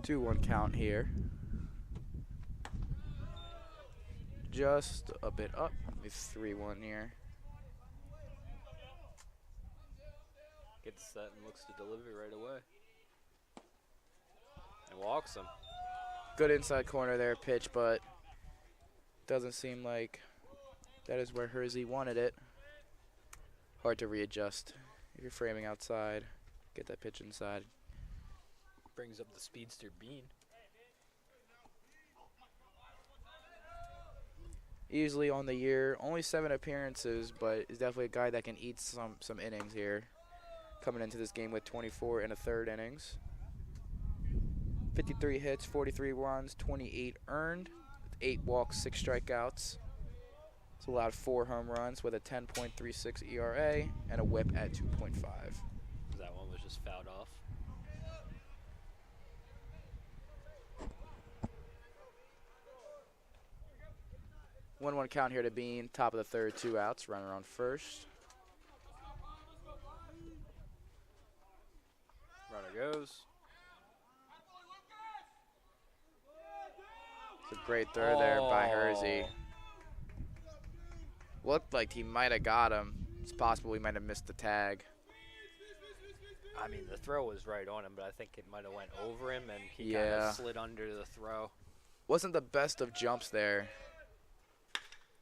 2-1 count here. Just a bit up. It's 3-1 here. Gets set and looks to deliver right away. And walks him. Good inside corner there pitch, but doesn't seem like that is where Hersey wanted it. Hard to readjust. If you're framing outside, get that pitch inside. Brings up the speedster Bean. Easily on the year, only 7 appearances, but is definitely a guy that can eat some innings here. Coming into this game with 24 1/3 innings. 53 hits, 43 runs, 28 earned, 8 walks, 6 strikeouts. It's allowed 4 home runs with a 10.36 ERA and a WHIP at 2.5. That one was just fouled off. One count here to Bean. Top of the third, 2 outs. Runner on first. Runner goes. It's a great throw there by Hersey. Looked like he might have got him. It's possible he might have missed the tag. I mean, the throw was right on him, but I think it might have went over him, and he kind Yeah. of slid under the throw. Wasn't the best of jumps there.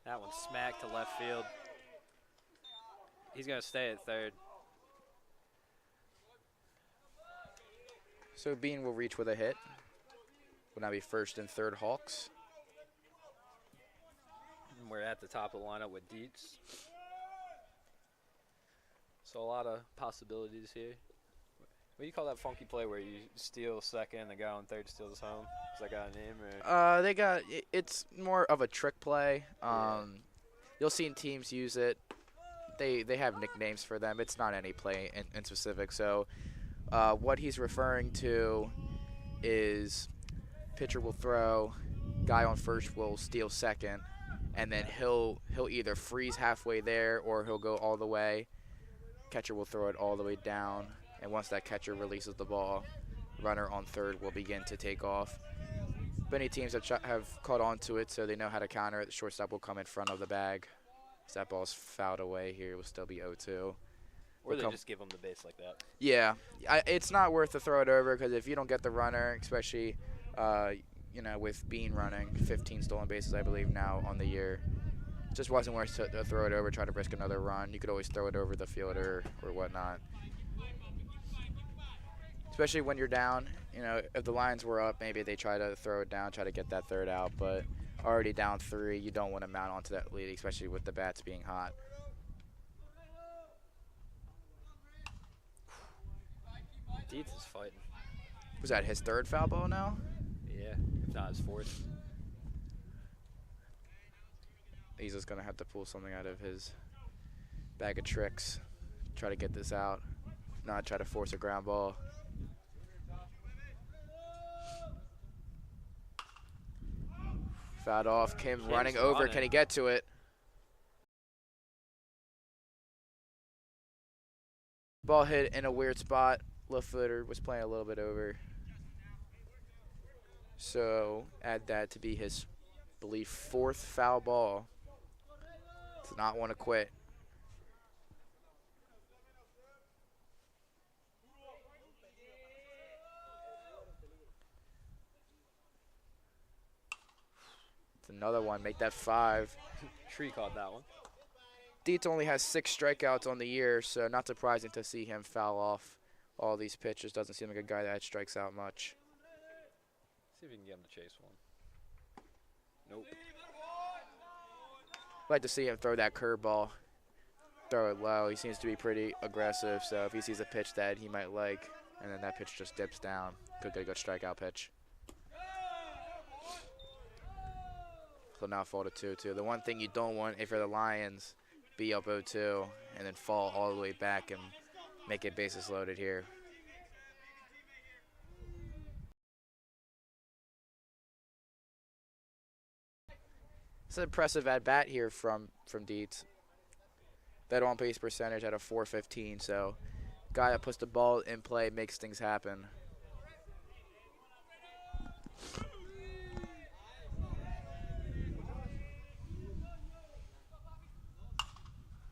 That one smacked to left field. He's going to stay at third. So Bean will reach with a hit. Will now be first and third Hawks. And we're at the top of the lineup with Dietz. So a lot of possibilities here. What do you call that funky play where you steal second and the guy on third steals home? Has that got a name? Or? It's more of a trick play. You'll see teams use it. They have nicknames for them. It's not any play in specific. So what he's referring to is pitcher will throw, guy on first will steal second, and then he'll either freeze halfway there or he'll go all the way. Catcher will throw it all the way down, and once that catcher releases the ball, runner on third will begin to take off. Many teams have caught on to it, so they know how to counter it. The shortstop will come in front of the bag. As that ball's fouled away here, it will still be 0-2. Or they just give him the base like that. Yeah, it's not worth to throw it over because if you don't get the runner, especially with Bean running 15 stolen bases, I believe now on the year, Just wasn't worth to throw it over, try to risk another run. You could always throw it over the fielder or whatnot. Especially when you're down. You know, if the Lions were up, maybe they try to throw it down, try to get that third out. But already down 3, you don't want to mount onto that lead, especially with the bats being hot. Dietz is fighting. Was that his 3rd foul ball now? Yeah, if not his 4th. He's just going to have to pull something out of his bag of tricks. Try to get this out. Not try to force a ground ball. Fouled off. Kim running over. Can he get to it? Ball hit in a weird spot. Left footer was playing a little bit over. So add that to be his, I believe, 4th foul ball. Does not want to quit. It's another one. Make that 5. Shree caught that one. Dietz only has 6 strikeouts on the year, so not surprising to see him foul off all these pitches. Doesn't seem like a guy that strikes out much. See if we can get him to chase one. Nope. Like to see him throw that curveball. Throw it low. He seems to be pretty aggressive, so if he sees a pitch that he might like, and then that pitch just dips down, could get a good strikeout pitch. So now fall to 2-2. The one thing you don't want if you're the Lions, be up 0-2 and then fall all the way back and make it bases loaded here. It's an impressive at bat here from Dietz. That on base percentage at a .415, so guy that puts the ball in play makes things happen.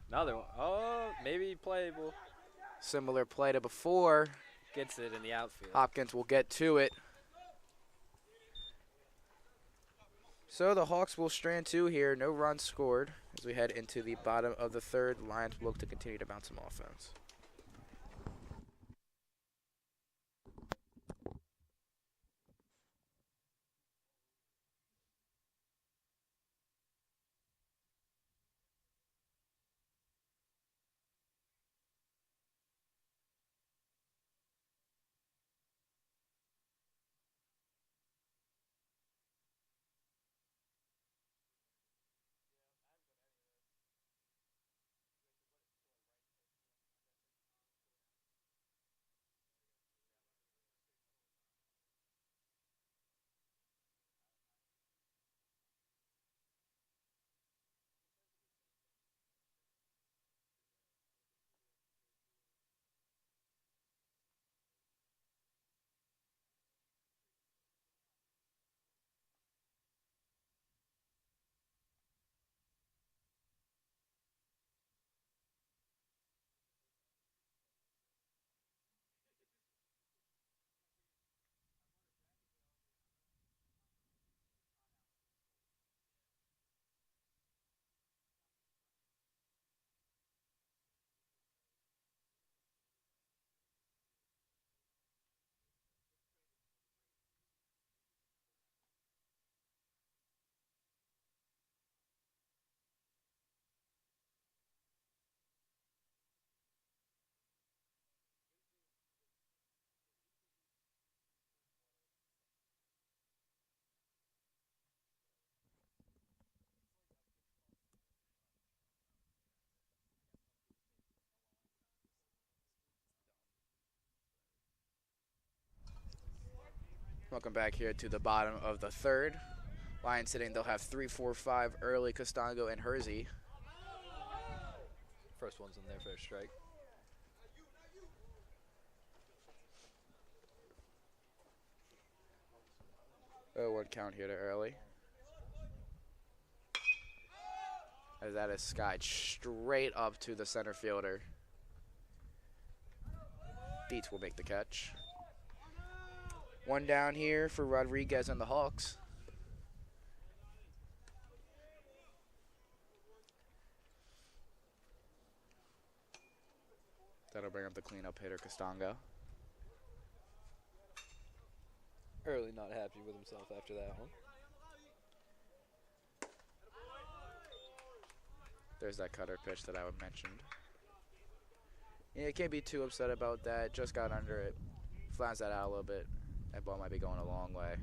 Another one. Oh, maybe playable. Similar play to before. Gets it in the outfield. Hopkins will get to it. So the Hawks will strand 2 here. No runs scored as we head into the bottom of the 3rd. Lions look to continue to bounce some offense. Welcome back here to the bottom of the 3rd. Lions sitting, they'll have 3, 4, 5 early, Costango and Hersey. First one's in there for a strike. Oh, 1 count here to early. As that is skied straight up to the center fielder. Dietz will make the catch. 1 down here for Rodriguez and the Hawks. that'll bring up the cleanup hitter, Castongo. Early not happy with himself after that one. There's that cutter pitch that I mentioned. Yeah, you can't be too upset about that. Just got under it. Flattens that out a little bit. That ball might be going a long way.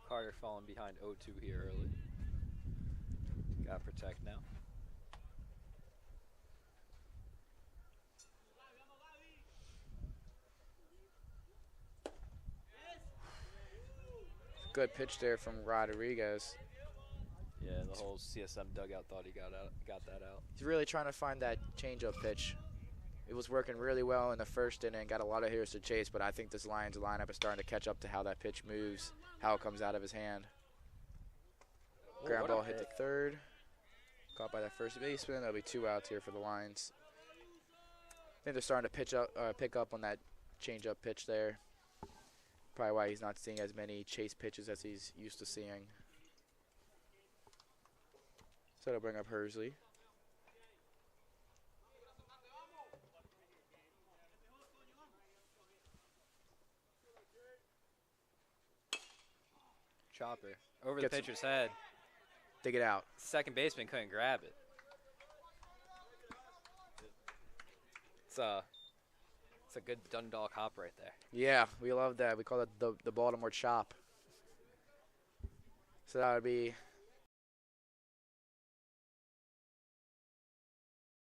Carter falling behind 0-2 here early. Got to protect now. Good pitch there from Rodriguez. Yeah, the whole CSM dugout thought he got that out. He's really trying to find that changeup pitch. It was working really well in the first inning, got a lot of hitters to chase, but I think this Lions lineup is starting to catch up to how that pitch moves, how it comes out of his hand. Ground ball hit the third. Caught by that first baseman. There'll be 2 outs here for the Lions. I think they're starting to pick up on that changeup pitch there. Probably why he's not seeing as many chase pitches as he's used to seeing. So that'll bring up Hersley. Chopper over Gets the pitcher's head. Dig it out. Second baseman couldn't grab it. It's a good Dundalk hop right there. Yeah, we love that. We call it the Baltimore chop. So that would be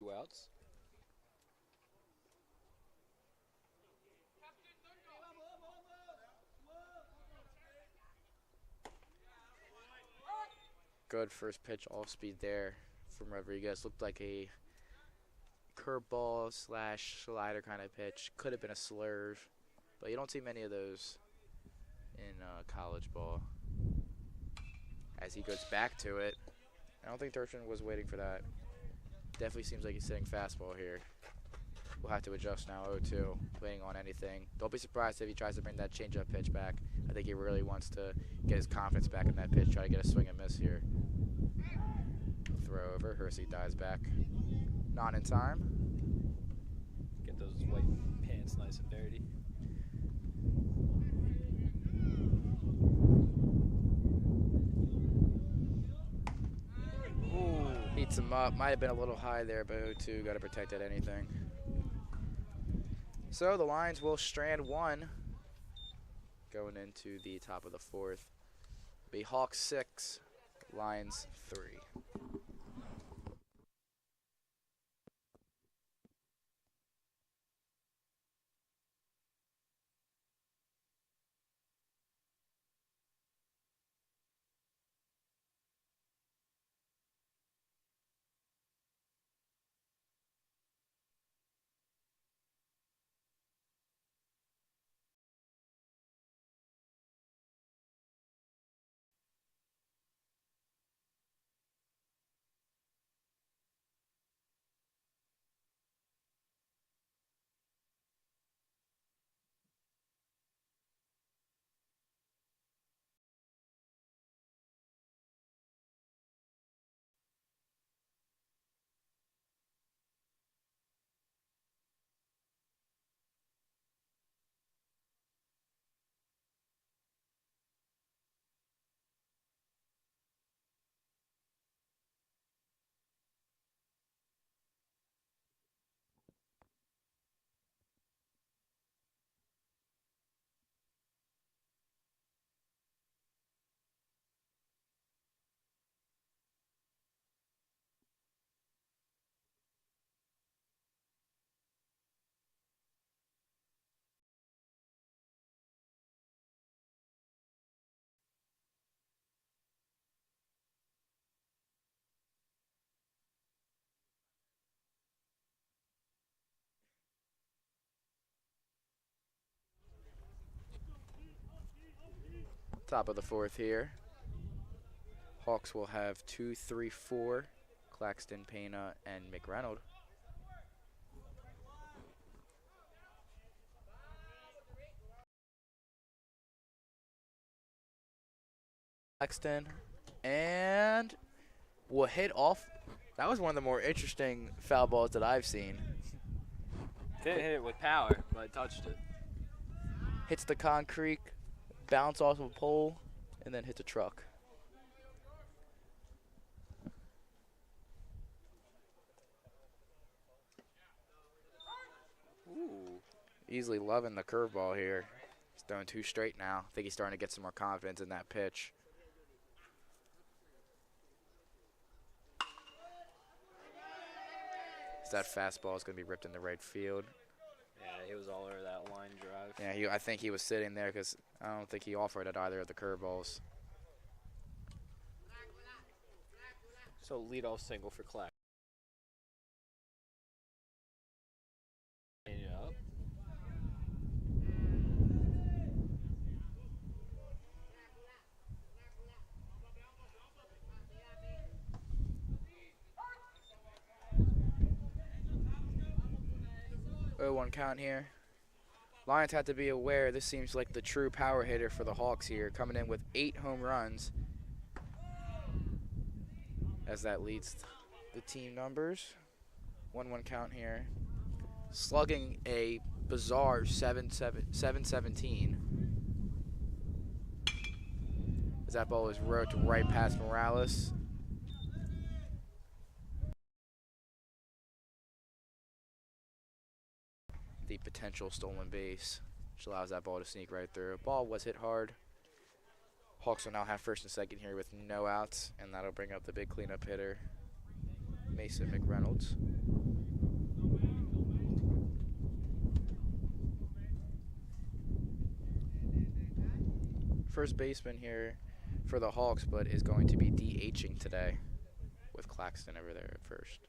2 outs. good first pitch off speed there from Rodriguez. Looked like a curveball slash slider kind of pitch. Could have been a slurve, but you don't see many of those in college ball. As he goes back to it, I don't think Turchin was waiting for that. Definitely seems like he's sitting fastball here. We'll have to adjust now, 0-2, waiting on anything. Don't be surprised if he tries to bring that changeup pitch back. I think he really wants to get his confidence back in that pitch, try to get a swing and miss here. Throw over, Hersey dives back. Not in time. Get those white pants nice and dirty. Ooh, beats him up. Might have been a little high there, but 0-2, got to protect at anything. So the Lions will strand one going into the top of the fourth. Be Hawks 6, Lions 3. Top of the fourth here. Hawks will have 2, 3, 4. Claxton, Pena, and McReynolds. Claxton, and will hit off That was one of the more interesting foul balls that I've seen. Didn't hit it with power, but I touched it. Hits the concrete, bounce off of a pole, and then hits a truck. Ooh. Easily loving the curveball here. He's throwing 2 straight now. I think he's starting to get some more confidence in that pitch. That fastball is going to be ripped into right field. Yeah, he was all over that line drive. Yeah, I think he was sitting there because I don't think he offered at either of the curveballs. So leadoff single for Clack. Up. 0-1 count here. Lions have to be aware this seems like the true power hitter for the Hawks here, coming in with 8 home runs. As that leads the team numbers. 1-1 count here. Slugging a bizarre 717. As that ball is roped right past Morales. The potential stolen base, which allows that ball to sneak right through. Ball was hit hard. Hawks will now have first and second here with no outs, and that'll bring up the big cleanup hitter, Mason McReynolds. First baseman here for the Hawks, but is going to be DHing today with Claxton over there at first.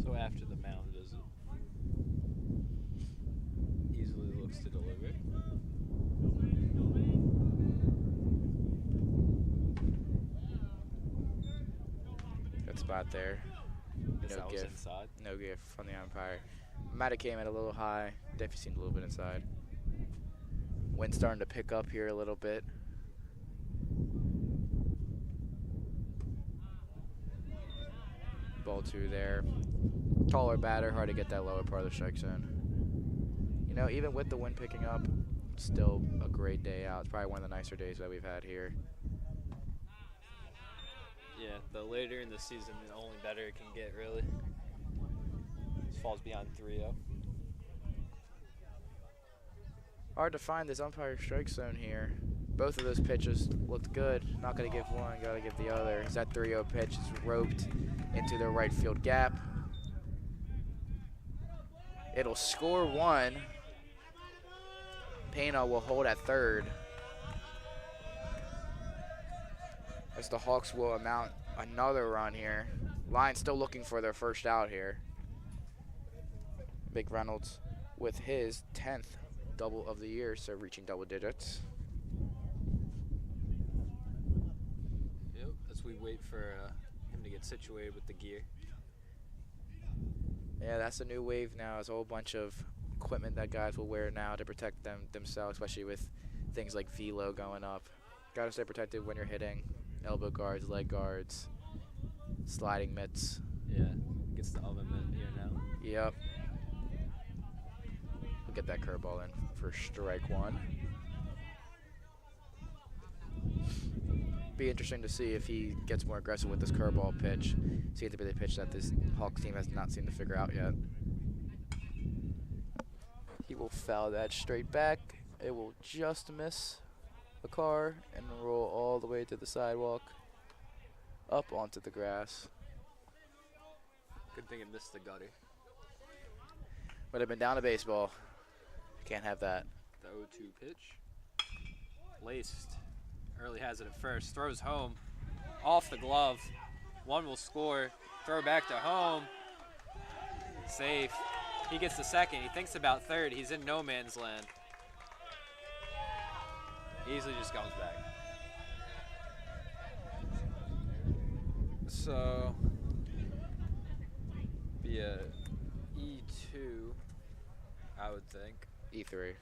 So after the mound doesn't easily looks to deliver. Good spot there. Guess that was inside. No gift from the umpire. Might have came in a little high. Definitely seemed a little bit inside. Wind starting to pick up here a little bit. Ball 2 there. Taller batter, hard to get that lower part of the strike zone. You know, even with the wind picking up, still a great day out. It's probably one of the nicer days that we've had here. Yeah, the later in the season, the only better it can get, really. This falls beyond 3-0. Hard to find this umpire strike zone here. Both of those pitches looked good. Not going to give one, got to give the other. As that 3-0 pitch is roped into the right field gap. It'll score 1. Pena will hold at third. As the Hawks will mount another run here. Lions still looking for their first out here. Big Reynolds with his 10th double of the year, so reaching double digits. Yep, as we wait for him to get situated with the gear. Yeah, that's a new wave now. It's a whole bunch of equipment that guys will wear now to protect themselves, especially with things like velo going up. Got to stay protected when you're hitting. Elbow guards, leg guards, sliding mitts. Yeah, gets the oven mitt here now. Yep. We'll get that curveball in for strike 1. Be interesting to see if he gets more aggressive with this curveball pitch. Seems to be the pitch that this Hawks team has not seemed to figure out yet. He will foul that straight back. It will just miss the car and roll all the way to the sidewalk, up onto the grass. Good thing it missed the gutter. Would have been down to baseball. Can't have that. The 0-2 pitch. Laced. Early has it at first. Throws home. Off the glove. One will score. Throw back to home. Safe. He gets the second. He thinks about third. He's in no man's land. Easily just comes back. So, be a E2 I would think. E3.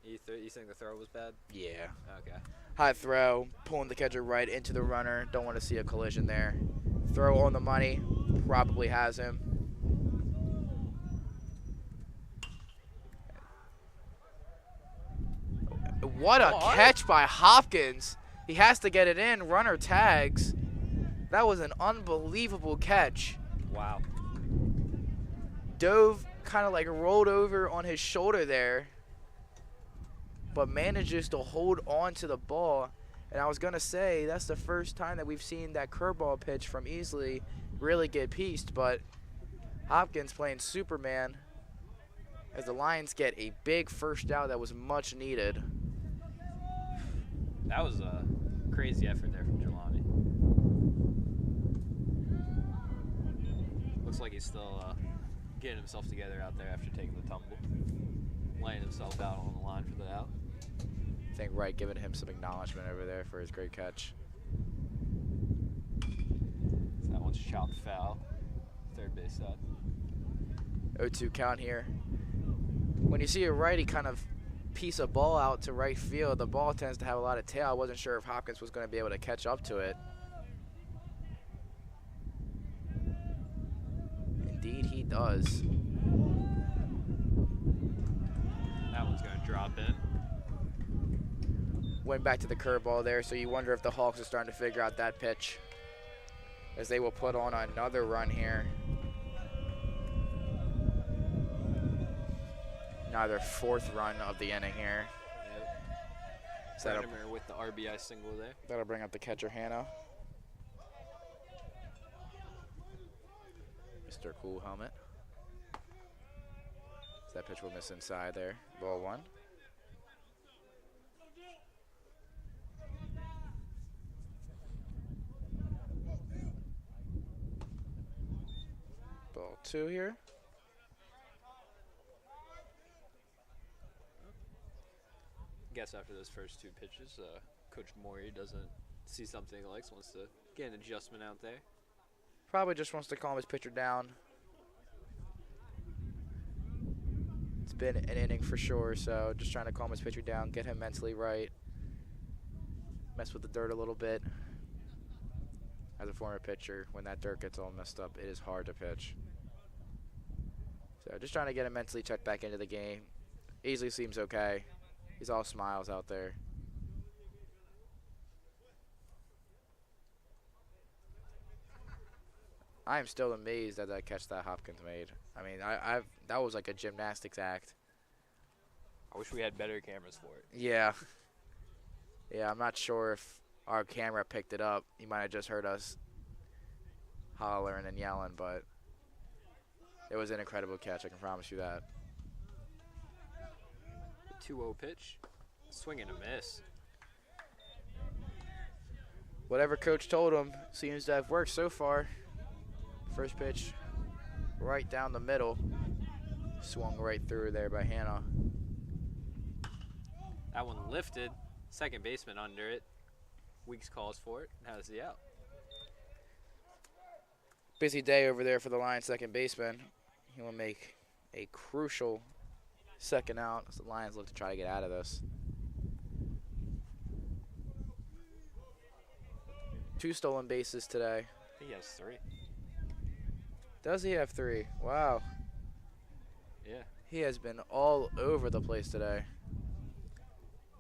You think the throw was bad? Yeah. Okay. High throw, pulling the catcher right into the runner. Don't want to see a collision there. Throw on the money, probably has him. What a catch by Hopkins. He has to get it in. Runner tags. That was an unbelievable catch. Wow. Dove, kind of like rolled over on his shoulder there, but manages to hold on to the ball. And I was going to say, that's the first time that we've seen that curveball pitch from Easley really get pieced, but Hopkins playing Superman as the Lions get a big first out that was much needed. That was a crazy effort there from Jelani. Looks like he's still getting himself together out there after taking the tumble. Laying himself out on the line for the out. I think Wright giving him some acknowledgement over there for his great catch. That one's chopped foul. Third base side. 0-2 count here. When you see a righty kind of piece a ball out to right field, the ball tends to have a lot of tail. I wasn't sure if Hopkins was going to be able to catch up to it. Indeed he does. That one's going to drop in. Went back to the curveball there, so you wonder if the Hawks are starting to figure out that pitch, as they will put on another run here. Now their fourth run of the inning here. Yep. So Vladimir with the RBI single there. that'll bring up the catcher, Hannah. Mr. Cool Helmet. So that pitch will miss inside there. Ball one. Ball two here. Guess after those first two pitches, Coach Maury doesn't see something he likes, wants to get an adjustment out there. Probably just wants to calm his pitcher down. It's been an inning for sure, so just trying to calm his pitcher down, get him mentally right, mess with the dirt a little bit. As a former pitcher, when that dirt gets all messed up, it is hard to pitch. So just trying to get him mentally checked back into the game. Easily seems okay. He's all smiles out there. I am still amazed at that catch that Hopkins made. I mean, that was like a gymnastics act. I wish we had better cameras for it. Yeah. Yeah, I'm not sure if our camera picked it up. You might have just heard us hollering and yelling, but it was an incredible catch, I can promise you that. 2-0 pitch. Swing and a miss. Whatever coach told him seems to have worked so far. First pitch right down the middle. Swung right through there by Hannah. That one lifted. Second baseman under it. Weeks calls for it. And has the out. Busy day over there for the Lions second baseman. He will make a crucial second out as the Lions look to try to get out of this. 2 stolen bases today. I think he has 3. Does he have 3? Wow. Yeah. He has been all over the place today.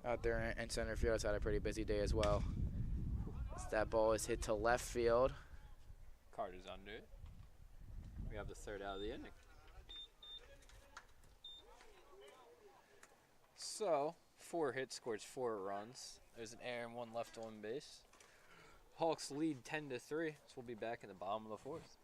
Out there in center field, it's had a pretty busy day as well. As that ball is hit to left field. Carter's under it. We have the third out of the inning. So, 4 hits, scores 4 runs. There's an error and 1 left on base. Hawks lead 10-3, so we'll be back in the bottom of the 4th.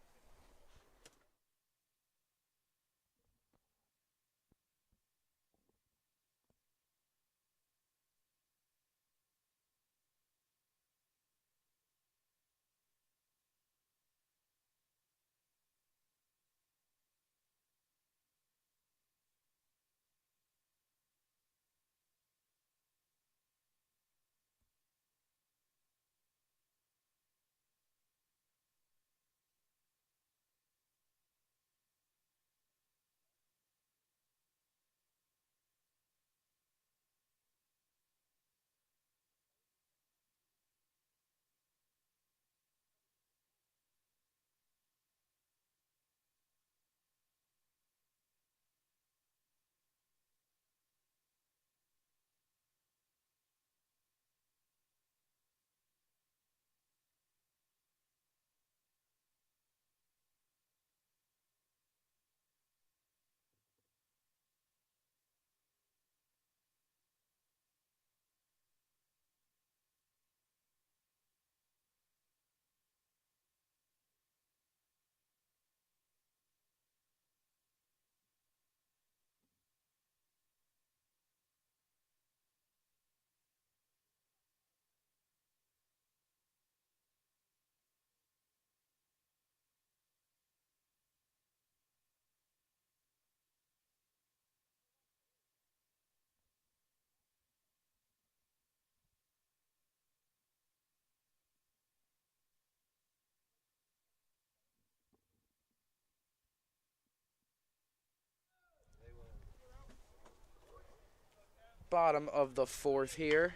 bottom of the fourth here.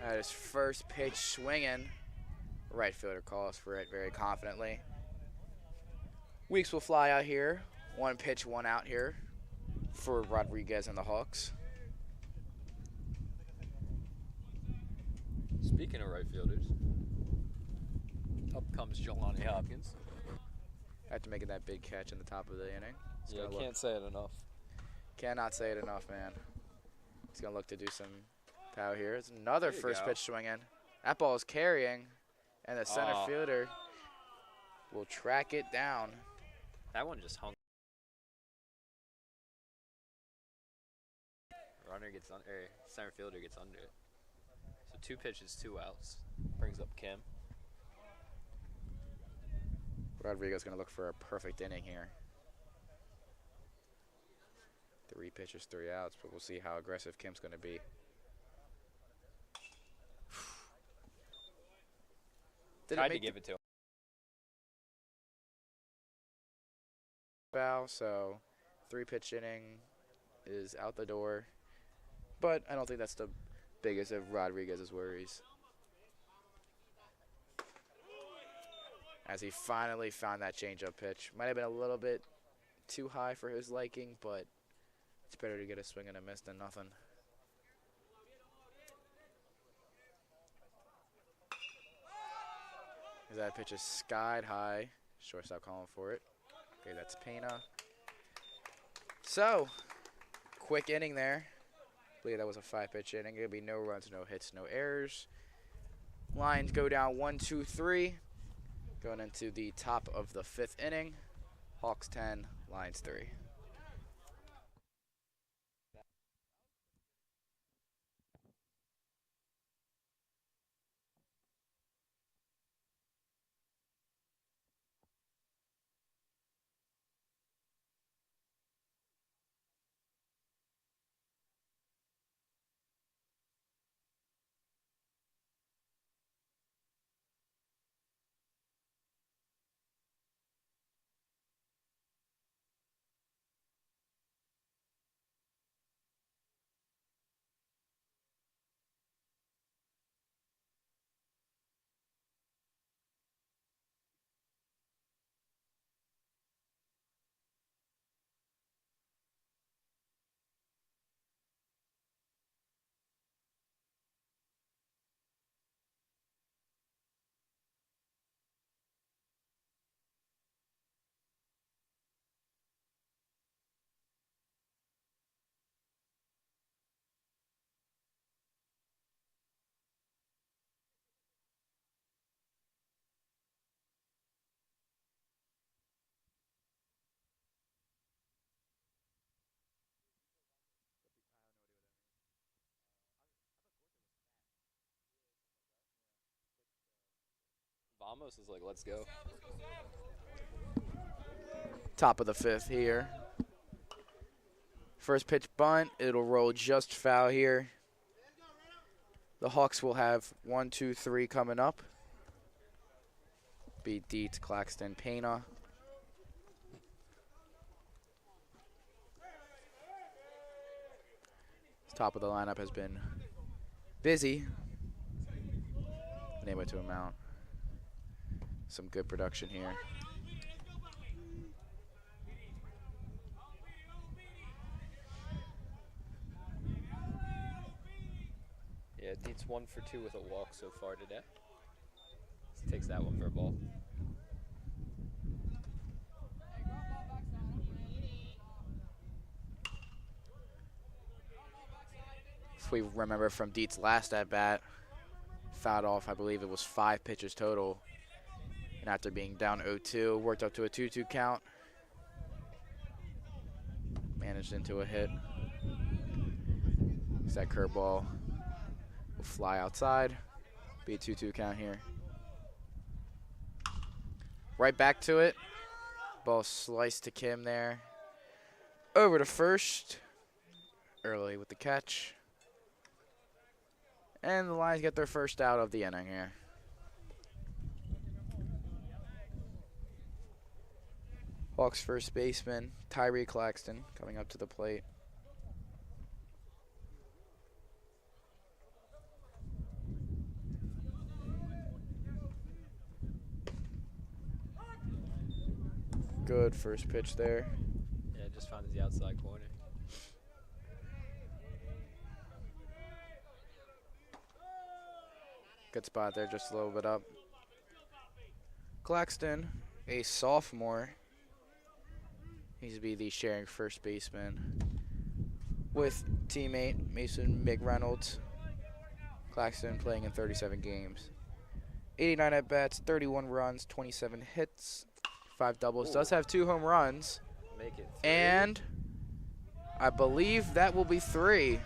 At his first pitch swinging. Right fielder calls for it very confidently. Weeks will fly out here. 1 pitch, 1 out here for Rodriguez and the Hawks. Speaking of right fielders, up comes Jelani Hopkins. After making that big catch in the top of the inning. Yeah, I can't say it enough. Cannot say it enough, man. He's going to look to do some power here. It's another first pitch swinging. That ball is carrying, and the center fielder will track it down. That one just hung. Runner gets under, center fielder gets under it. So 2 pitches, 2 outs. Brings up Kim. Rodriguez going to look for a perfect inning here. 3 pitches, 3 outs, but we'll see how aggressive Kim's going to be. Tried to give it to him. Foul, so 3-pitch inning is out the door. But I don't think that's the biggest of Rodriguez's worries. As he finally found that changeup pitch. Might have been a little bit too high for his liking, but it's better to get a swing and a miss than nothing. As that pitch is skied high. Shortstop calling for it. Okay, that's Pena. So, quick inning there. I believe that was a 5-pitch inning. It'll be no runs, no hits, no errors. Lines go down 1, 2, 3. Going into the top of the 5th inning. Hawks 10, Lions 3. Vamos is like, let's go. Top of the 5th here. First pitch bunt. It'll roll just foul here. The Hawks will have 1, 2, 3 coming up. Be Dietz, Claxton, Pena. Top of the lineup has been busy. Been able to amount some good production here. Yeah, Dietz 1 for 2 with a walk so far today. Takes that one for a ball. If we remember from Dietz' last at-bat, fouled off, I believe it was 5 pitches total. And after being down 0-2, worked up to a 2-2 count. Managed into a hit. That curveball will fly outside. Be a 2-2 count here. Right back to it. Ball sliced to Kim there. Over to first. Early with the catch. And the Lions get their first out of the inning here. Hawks first baseman, Tyree Claxton, coming up to the plate. good first pitch there. Yeah, just found the outside corner. Good spot there, just a little bit up. Claxton, a sophomore. He's to be the sharing first baseman with teammate Mason McReynolds. Claxton playing in 37 games. 89 at-bats, 31 runs, 27 hits, 5 doubles. Ooh. Does have 2 home runs. Make it 3. And I believe that will be 3.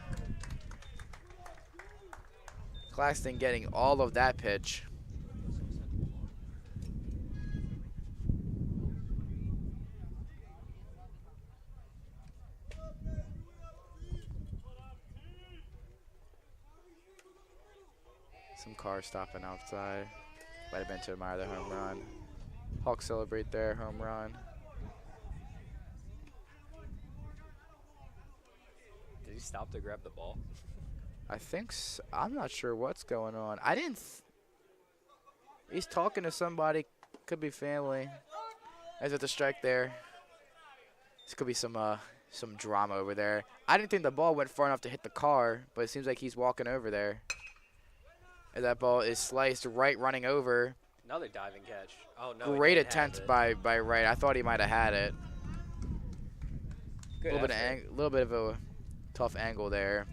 Claxton getting all of that pitch. Some cars stopping outside. Might have been to admire the home run. Hawks celebrate their home run. Did he stop to grab the ball? I think I'm not sure what's going on. I didn't. He's talking to somebody. Could be family. As at the strike there. This could be some drama over there. I didn't think the ball went far enough to hit the car, but it seems like he's walking over there. And that ball is sliced right, running over. Another diving catch. Oh no! Great attempt by Wright. I thought he might have had it. Good Little bit of a tough angle there.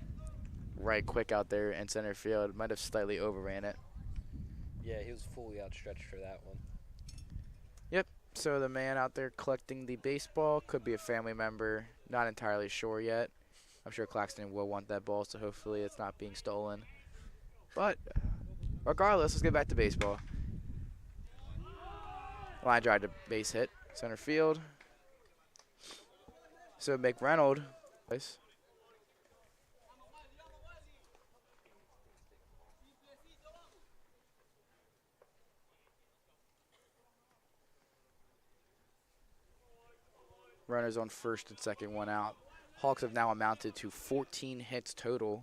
Right, quick out there in center field. Might have slightly overran it. Yeah, he was fully outstretched for that one. Yep. So the man out there collecting the baseball could be a family member. Not entirely sure yet. I'm sure Claxton will want that ball, so hopefully it's not being stolen. But regardless, let's get back to baseball. Line drive to base hit, center field. So McReynolds. Runners on first and second, 1 out. Hawks have now amounted to 14 hits total.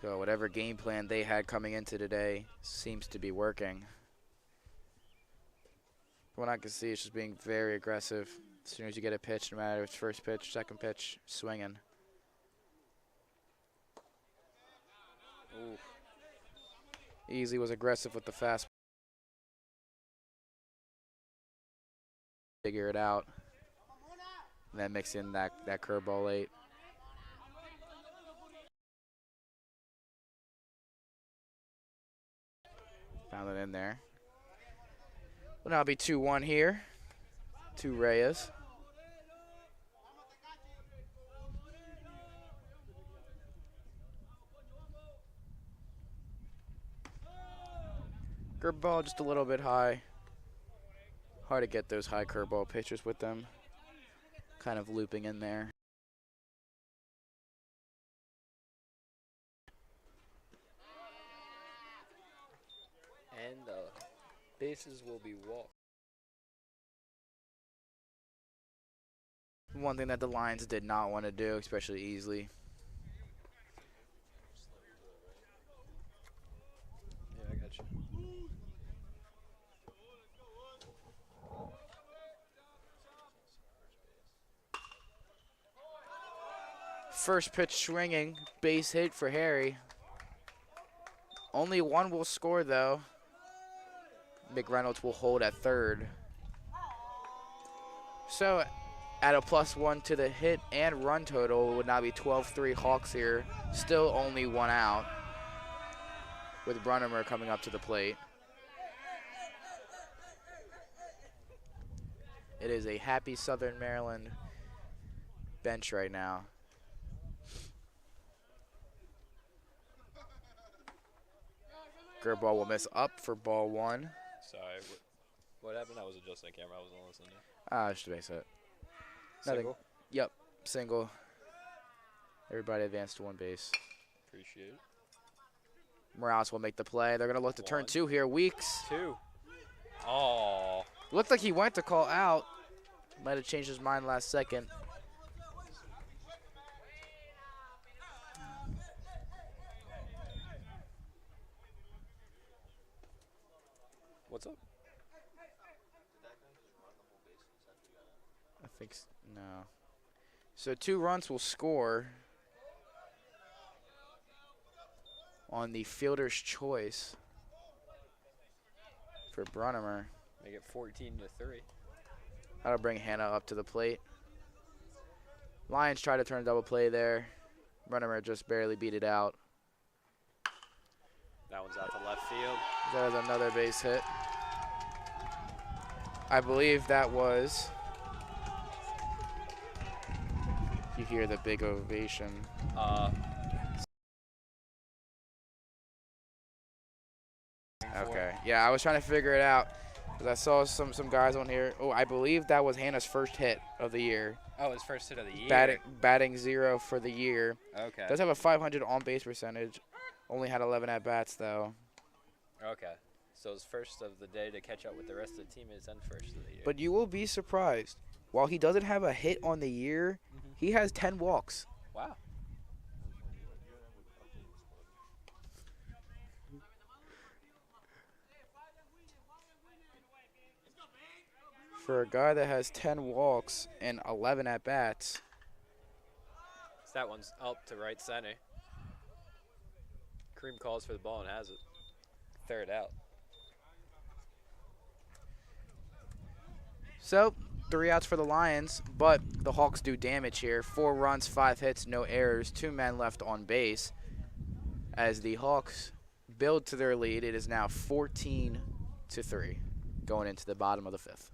So whatever game plan they had coming into today seems to be working. From what I can see, it's just being very aggressive. As soon as you get a pitch, no matter if it's first pitch, second pitch, swinging. Ooh. Easy was aggressive with the fastball. Figure it out. And then mix in that curveball late. Found it in there. Will now be 2-1 here to Reyes. Curveball just a little bit high. Hard to get those high curveball pitches with them. Kind of looping in there. And the bases will be walked. One thing that the Lions did not want to do, especially easily. Yeah, I got you. First pitch swinging, base hit for Harry. Only one will score though. McReynolds will hold at third. So at a +1 to the hit and run total, it would now be 12-3 Hawks here. Still only 1 out with Brunnemer coming up to the plate. It is a happy Southern Maryland bench right now. Curveball will miss up for ball 1. Sorry, what happened? I was adjusting the camera. I wasn't listening. Just a base hit. Nothing. Single? Yep, single. Everybody advanced to 1 base. Appreciate it. Morales will make the play. They're going to look to turn 1, 2 here. Weeks. 2. Oh. Looked like he went to call out. Might have changed his mind last second. What's up? think no. So 2 runs will score on the fielder's choice for Brunimer. Make it 14-3. That'll bring Hannah up to the plate. Lions try to turn a double play there. Brunimer just barely beat it out. That one's out to left field. There's another base hit. I believe that was. You hear the big ovation. Okay. Yeah, I was trying to figure it out because I saw some guys on here. Oh, I believe that was Hannah's first hit of the year. Oh, his first hit of the year. Batting 0 for the year. Okay. Does have a 500 on base percentage. Only had 11 at bats though. Okay. So his first of the day to catch up with the rest of the teammates and first of the year. But you will be surprised. While he doesn't have a hit on the year, he has 10 walks. Wow. For a guy that has 10 walks and 11 at bats. So that one's up to right center. Kareem calls for the ball and has it. Third out. So 3 outs for the Lions, but the Hawks do damage here. 4 runs, 5 hits, no errors, 2 men left on base. As the Hawks build to their lead, it is now 14-3 going into the bottom of the 5th.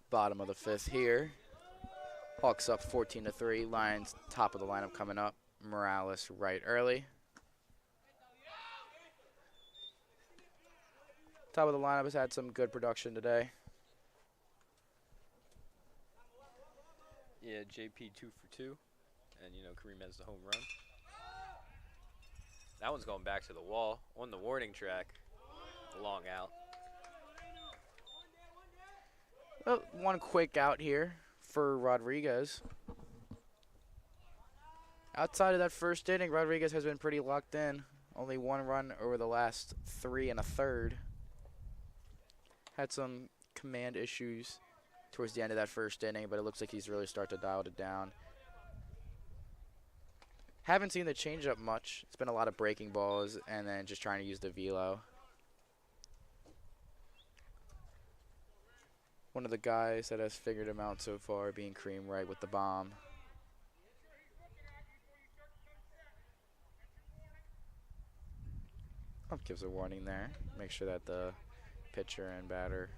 Bottom of the 5th here. Hawks up 14-3. Lions top of the lineup coming up. Morales right early. Top of the lineup has had some good production today. Yeah, JP 2 for 2. And, Kareem has the home run. That one's going back to the wall on the warning track. Long out. Oh, one quick out here for Rodriguez. Outside of that first inning, Rodriguez has been pretty locked in. Only 1 run over the last 3 1/3. Had some command issues towards the end of that first inning, but it looks like he's really started to dial it down. Haven't seen the changeup much. It's been a lot of breaking balls and then just trying to use the velo. One of the guys that has figured him out so far being Kareem Wright with the bomb. Ump gives a warning there. Make sure that the pitcher and batter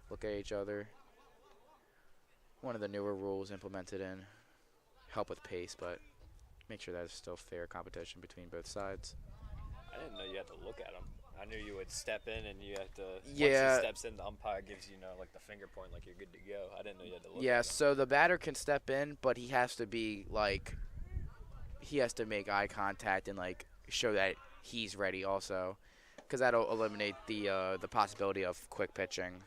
look at each other. One of the newer rules implemented in help with pace, but make sure that it's still fair competition between both sides. I didn't know you had to look at him. I knew you would step in and you have to, Yeah. once he steps in, the umpire gives you, like the finger point, like you're good to go. I didn't know you had to look Yeah, at him. so the batter can step in, but he has to be, like, he has to make eye contact and like show that he's ready also, because that'll eliminate the possibility of quick pitching.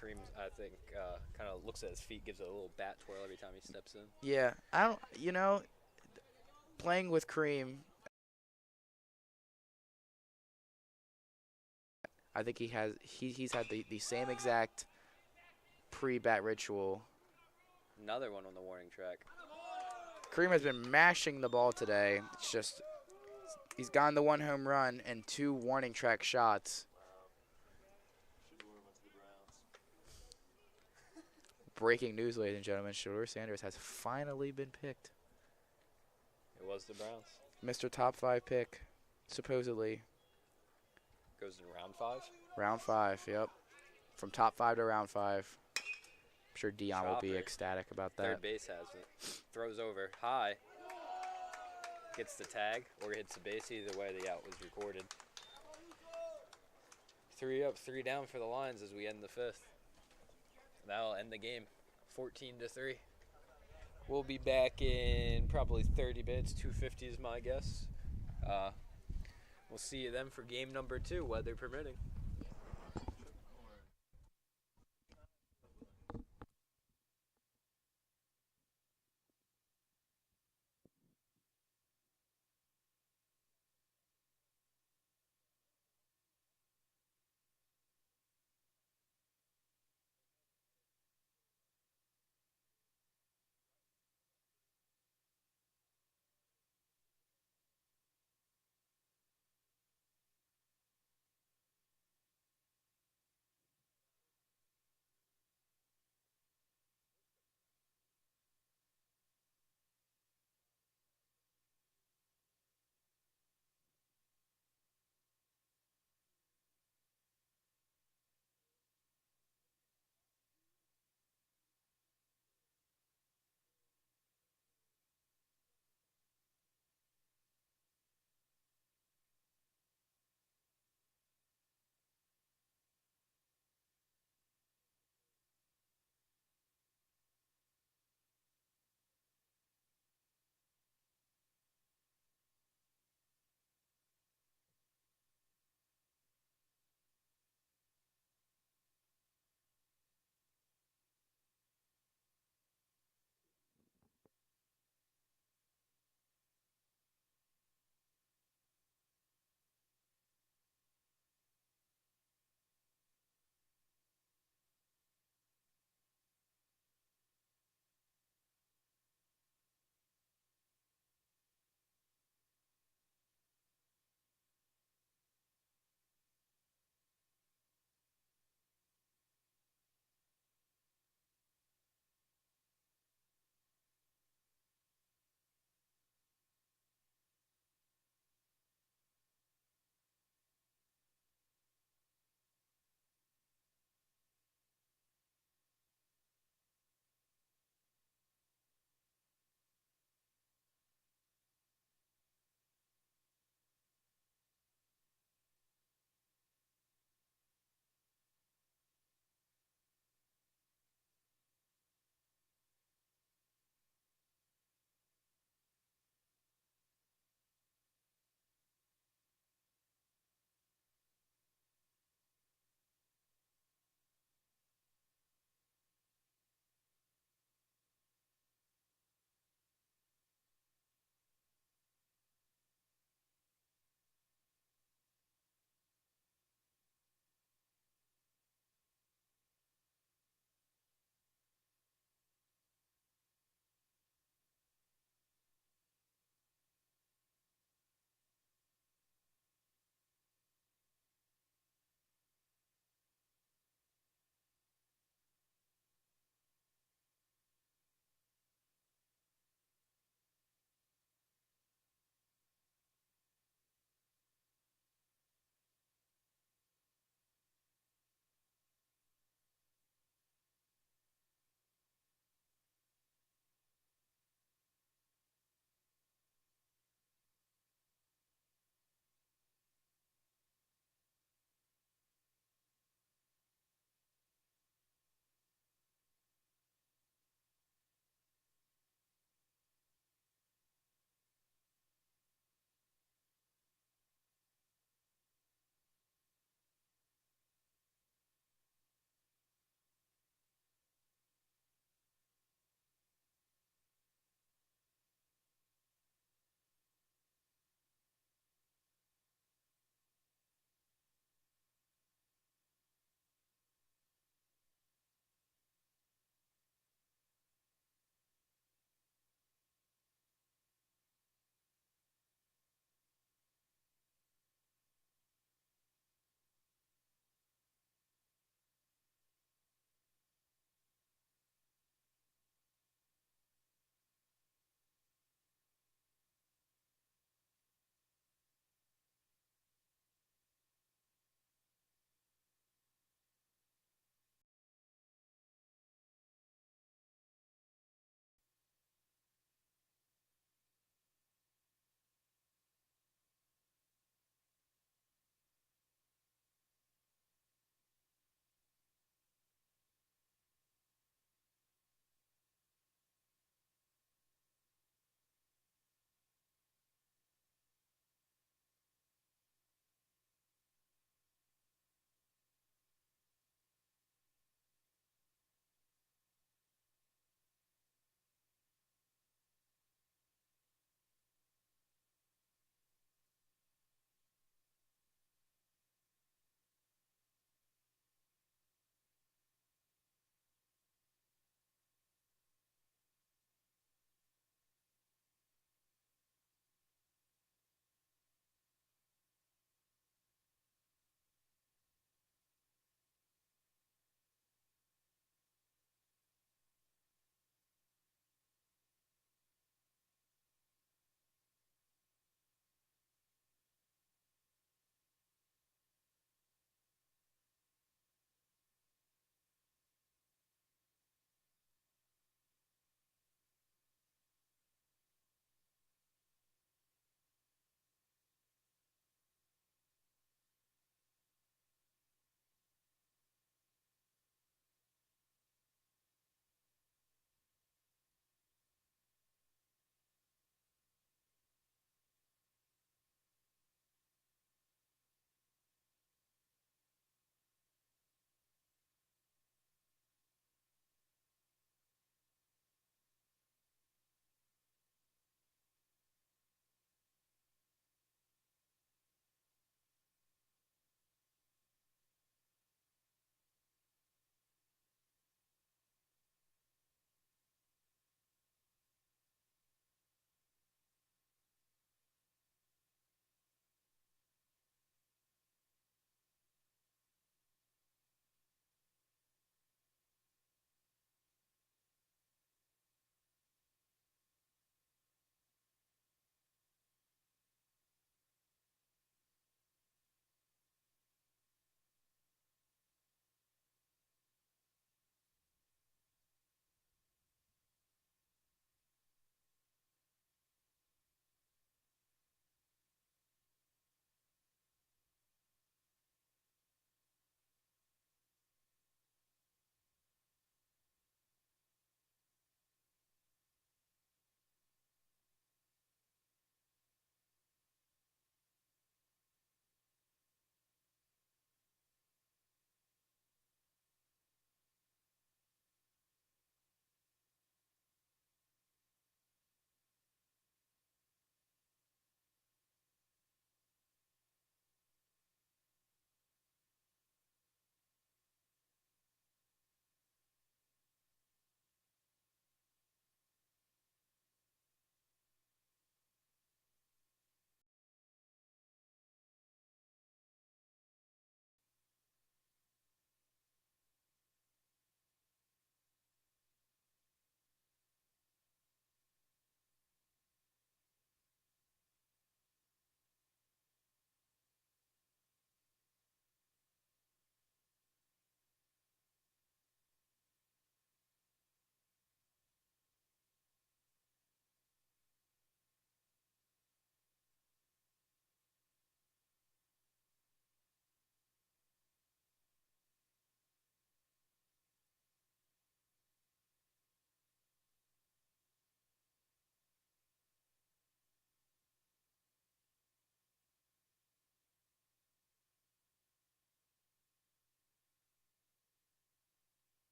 Kareem, I think, kind of looks at his feet, gives it a little bat twirl every time he steps in. Yeah, I don't. Playing with Kareem, I think he's had the same exact pre-bat ritual. Another one on the warning track. Kareem has been mashing the ball today. It's just he's gotten the 1 home run and 2 warning track shots. Shador went to the Browns. Breaking news, ladies and gentlemen: Shador Sanders has finally been picked. It was the Browns. Mr. Top 5 pick, supposedly. Goes in round 5. Round 5, yep. From top 5 to round 5. I'm sure Dion will be Chopper. ecstatic about that. Third base has it. Throws over high. Gets the tag or hits the base. Either way, the out was recorded. 3 up, 3 down for the Lions as we end the 5th. That'll end the game, 14-3. We'll be back in probably 30 minutes. 2:50 is my guess. We'll see you then for game number 2, weather permitting.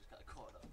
just got caught up.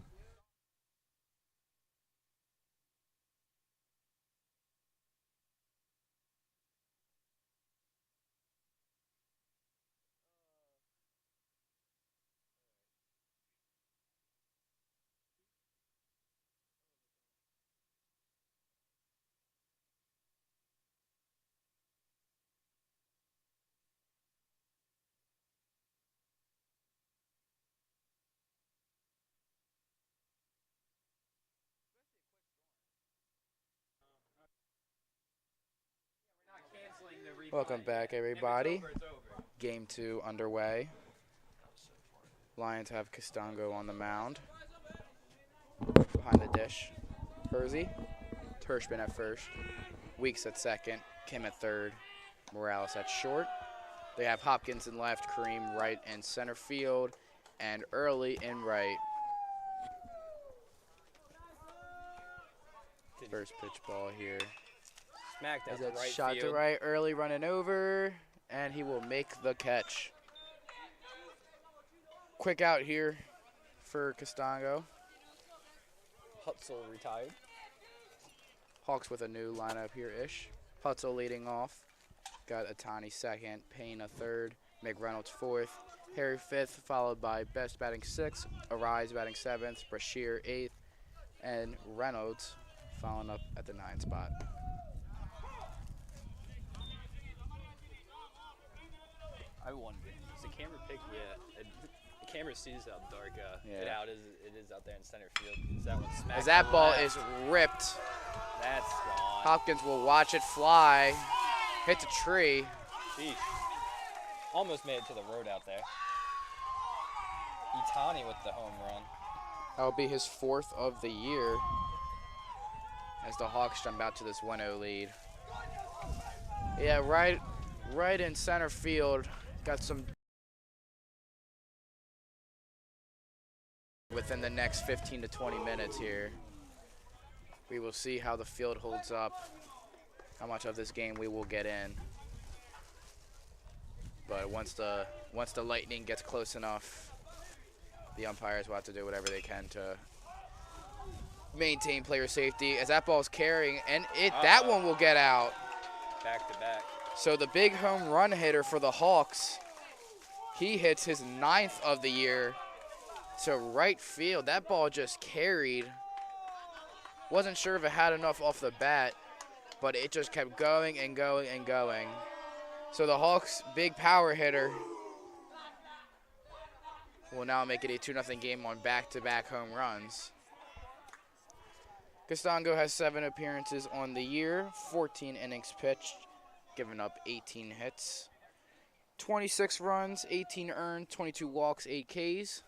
Welcome back, everybody. Game 2 underway. Lions have Castongo on the mound. Behind the dish, Hersey, Tershman at first, Weeks at second, Kim at third, Morales at short. They have Hopkins in left, Kareem right and center field, and Early in right. First pitch ball here. Smacked out As the it's right shot field. to right, Early running over, and he will make the catch. Quick out here for Castongo. Hutzel retired. Hawks with a new lineup here-ish. Hutzel leading off. Got Atani second, Payne a third, McReynolds fourth, Harry fifth, followed by Best batting sixth, Arise batting seventh, Brashear eighth, and Reynolds following up at the 9 spot. I wonder. Does the camera pick? Yeah. The camera sees how dark it is out there in center field. Is that one smacked? As that ball left? is ripped, That's gone. Hopkins will watch it fly, hit the tree. Sheesh. Almost made it to the road out there. Itani with the home run. That will be his 4th of the year as the Hawks jump out to this 1-0 lead. Yeah, right in center field. Got some within the next 15 to 20 minutes here. We will see how the field holds up, how much of this game we will get in. But once the Lightning gets close enough, the umpires will have to do whatever they can to maintain player safety. As that ball's carrying, and that one will get out. Back to back. So the big home run hitter for the Hawks, he hits his 9th of the year to right field. That ball just carried. Wasn't sure if it had enough off the bat, but it just kept going and going and going. So the Hawks' big power hitter will now make it a 2-0 game on back-to-back home runs. Castongo has 7 appearances on the year, 14 innings pitched, giving up 18 hits, 26 runs, 18 earned, 22 walks, 8 Ks,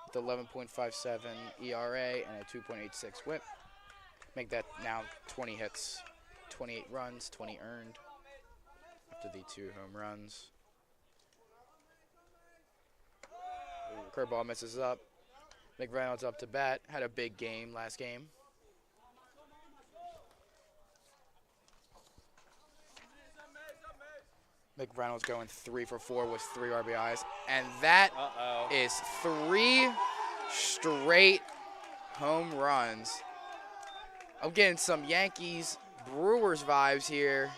with 11.57 ERA and a 2.86 WHIP. Make that now 20 hits, 28 runs, 20 earned after the 2 home runs. Curveball misses up. McReynolds up to bat. Had a big game last game. McReynolds going 3 for 4 with 3 RBIs. And that is 3 straight home runs. I'm getting some Yankees Brewers vibes here.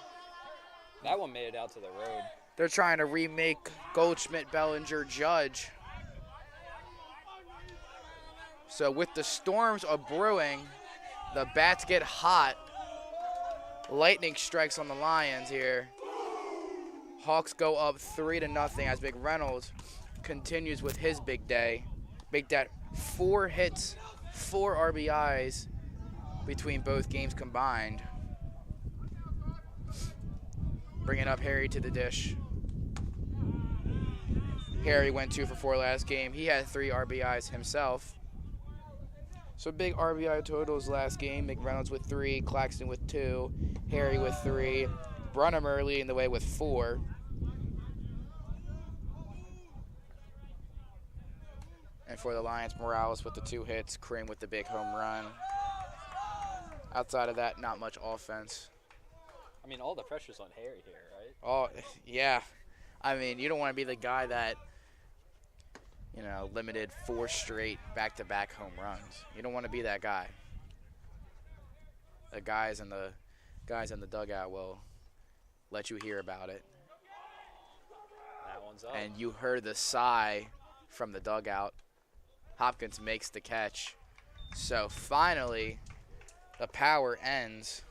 That one made it out to the road. They're trying to remake Goldschmidt, Bellinger, Judge. So with the storms of brewing, the bats get hot. Lightning strikes on the Lions here. Hawks go up 3-0 as McReynolds continues with his big day. Make that 4 hits, 4 RBIs between both games combined. Bringing up Harry to the dish. Harry went 2 for 4 last game. He had 3 RBIs himself. So big RBI totals last game. McReynolds with 3, Claxton with 2, Harry with 3, Brunham early in the way with 4. And for the Lions, Morales with the 2 hits, Kareem with the big home run. Outside of that, not much offense. I mean, all the pressure's on Harry here, right? Oh, yeah. I mean, you don't want to be the guy that limited 4 straight back-to-back home runs. You don't want to be that guy. The guys in the dugout will let you hear about it. That one's up. And you heard the sigh from the dugout. Hopkins makes the catch. So finally, the power ends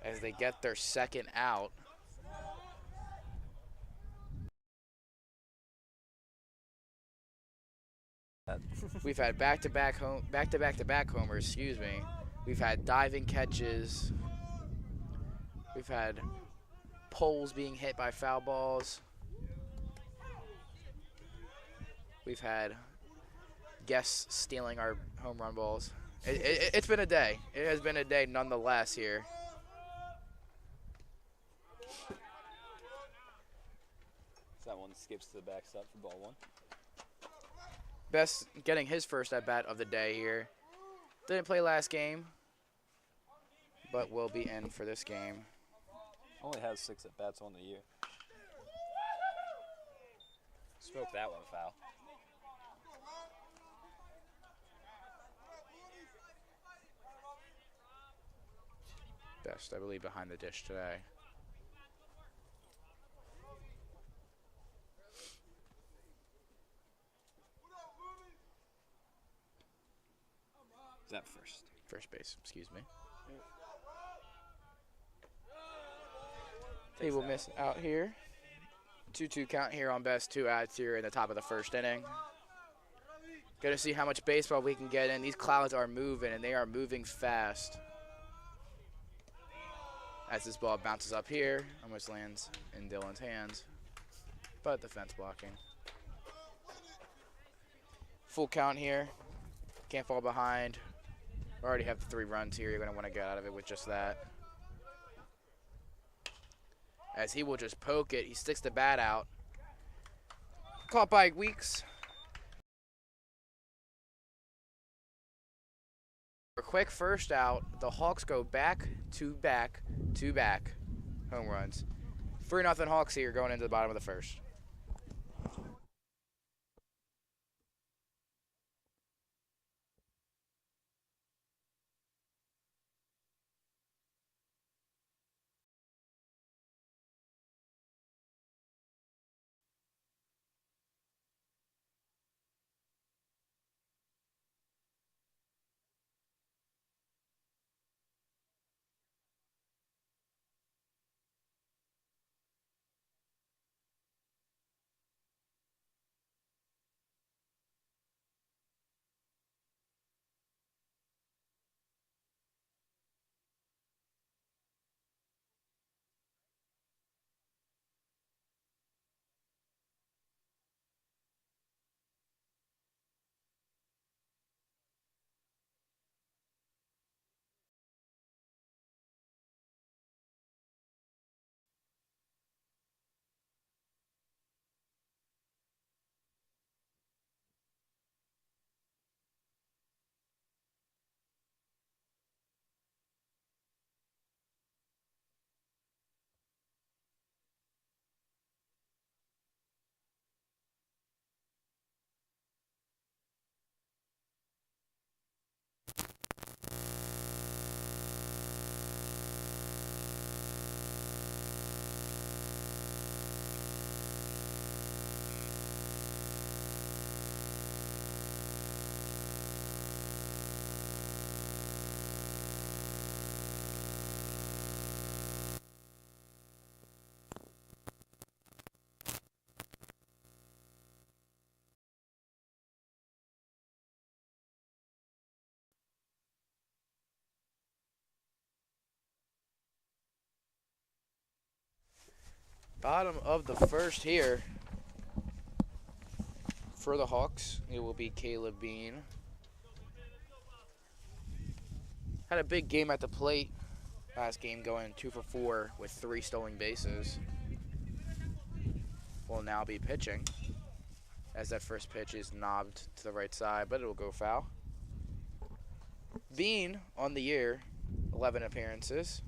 as they get their second out. We've had back-to-back homers, excuse me. We've had diving catches. We've had poles being hit by foul balls. We've had guests stealing our home run balls. It's been a day. It has been a day nonetheless here. That one skips to the backstop for ball 1. Best getting his first at-bat of the day here. Didn't play last game, but will be in for this game. Only has 6 at-bats on the year. Smoked that one foul. Best, I believe, behind the dish today. Is that first? First base, excuse me. He will miss out here. 2-2 count here on Best. 2 outs here in the top of the first inning. Got to see how much baseball we can get in. These clouds are moving, and they are moving fast. As this ball bounces up here, almost lands in Dylan's hands, but the fence blocking. Full count here. Can't fall behind. We already have the 3 runs here. You're going to want to get out of it with just that. As he will just poke it. He sticks the bat out. Caught by Weeks. For a quick first out, the Hawks go back to back home runs. 3-0 Hawks here going into the bottom of the first. Bottom of the first here for the Hawks. It will be Caleb Bean. Had a big game at the plate. Last game going 2 for 4 with 3 stolen bases. Will now be pitching as that first pitch is knobbed to the right side, but it will go foul. Bean on the year, 11 appearances,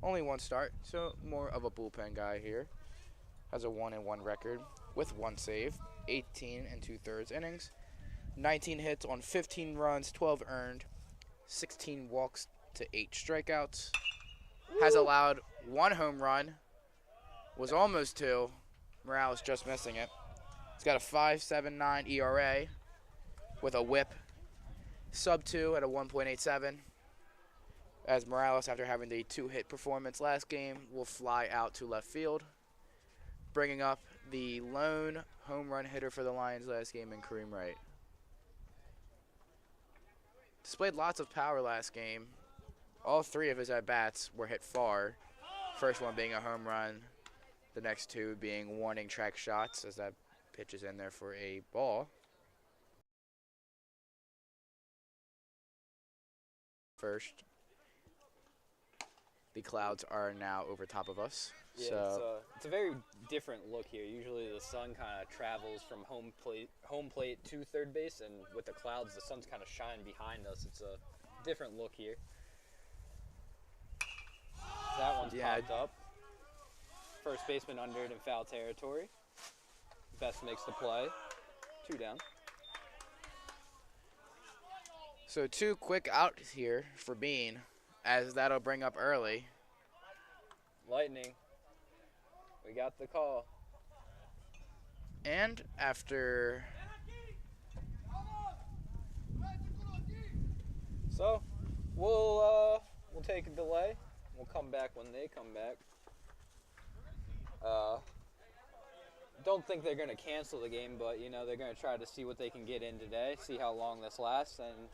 only 1 start, so more of a bullpen guy here. Has a 1-1 record with 1 save. 18 and 2/3 innings. 19 hits on 15 runs, 12 earned, 16 walks to 8 strikeouts. Has allowed 1 home run, was almost 2. Morales just missing it. He's got a 5.79 ERA with a whip sub 2 at a 1.87. As Morales, after having the 2-hit performance last game, will fly out to left field, bringing up the lone home run hitter for the Lions last game in Kareem Wright. Displayed lots of power last game. All 3 of his at-bats were hit far. First one being a home run. The next 2 being warning track shots as that pitch is in there for a ball. First. The clouds are now over top of us. Yeah, So it's a very different look here. Usually the sun kind of travels from home plate to third base, and with the clouds, the sun's kind of shining behind us. It's a different look here. That one's popped up. First baseman under it in foul territory. Best makes the play. 2 down. So 2 quick outs here for Bean, as that'll bring up early. Lightning. We got the call. And after So we'll take a delay. We'll come back when they come back. Don't think they're going to cancel the game, but, you know, they're going to try to see what they can get in today, see how long this lasts, and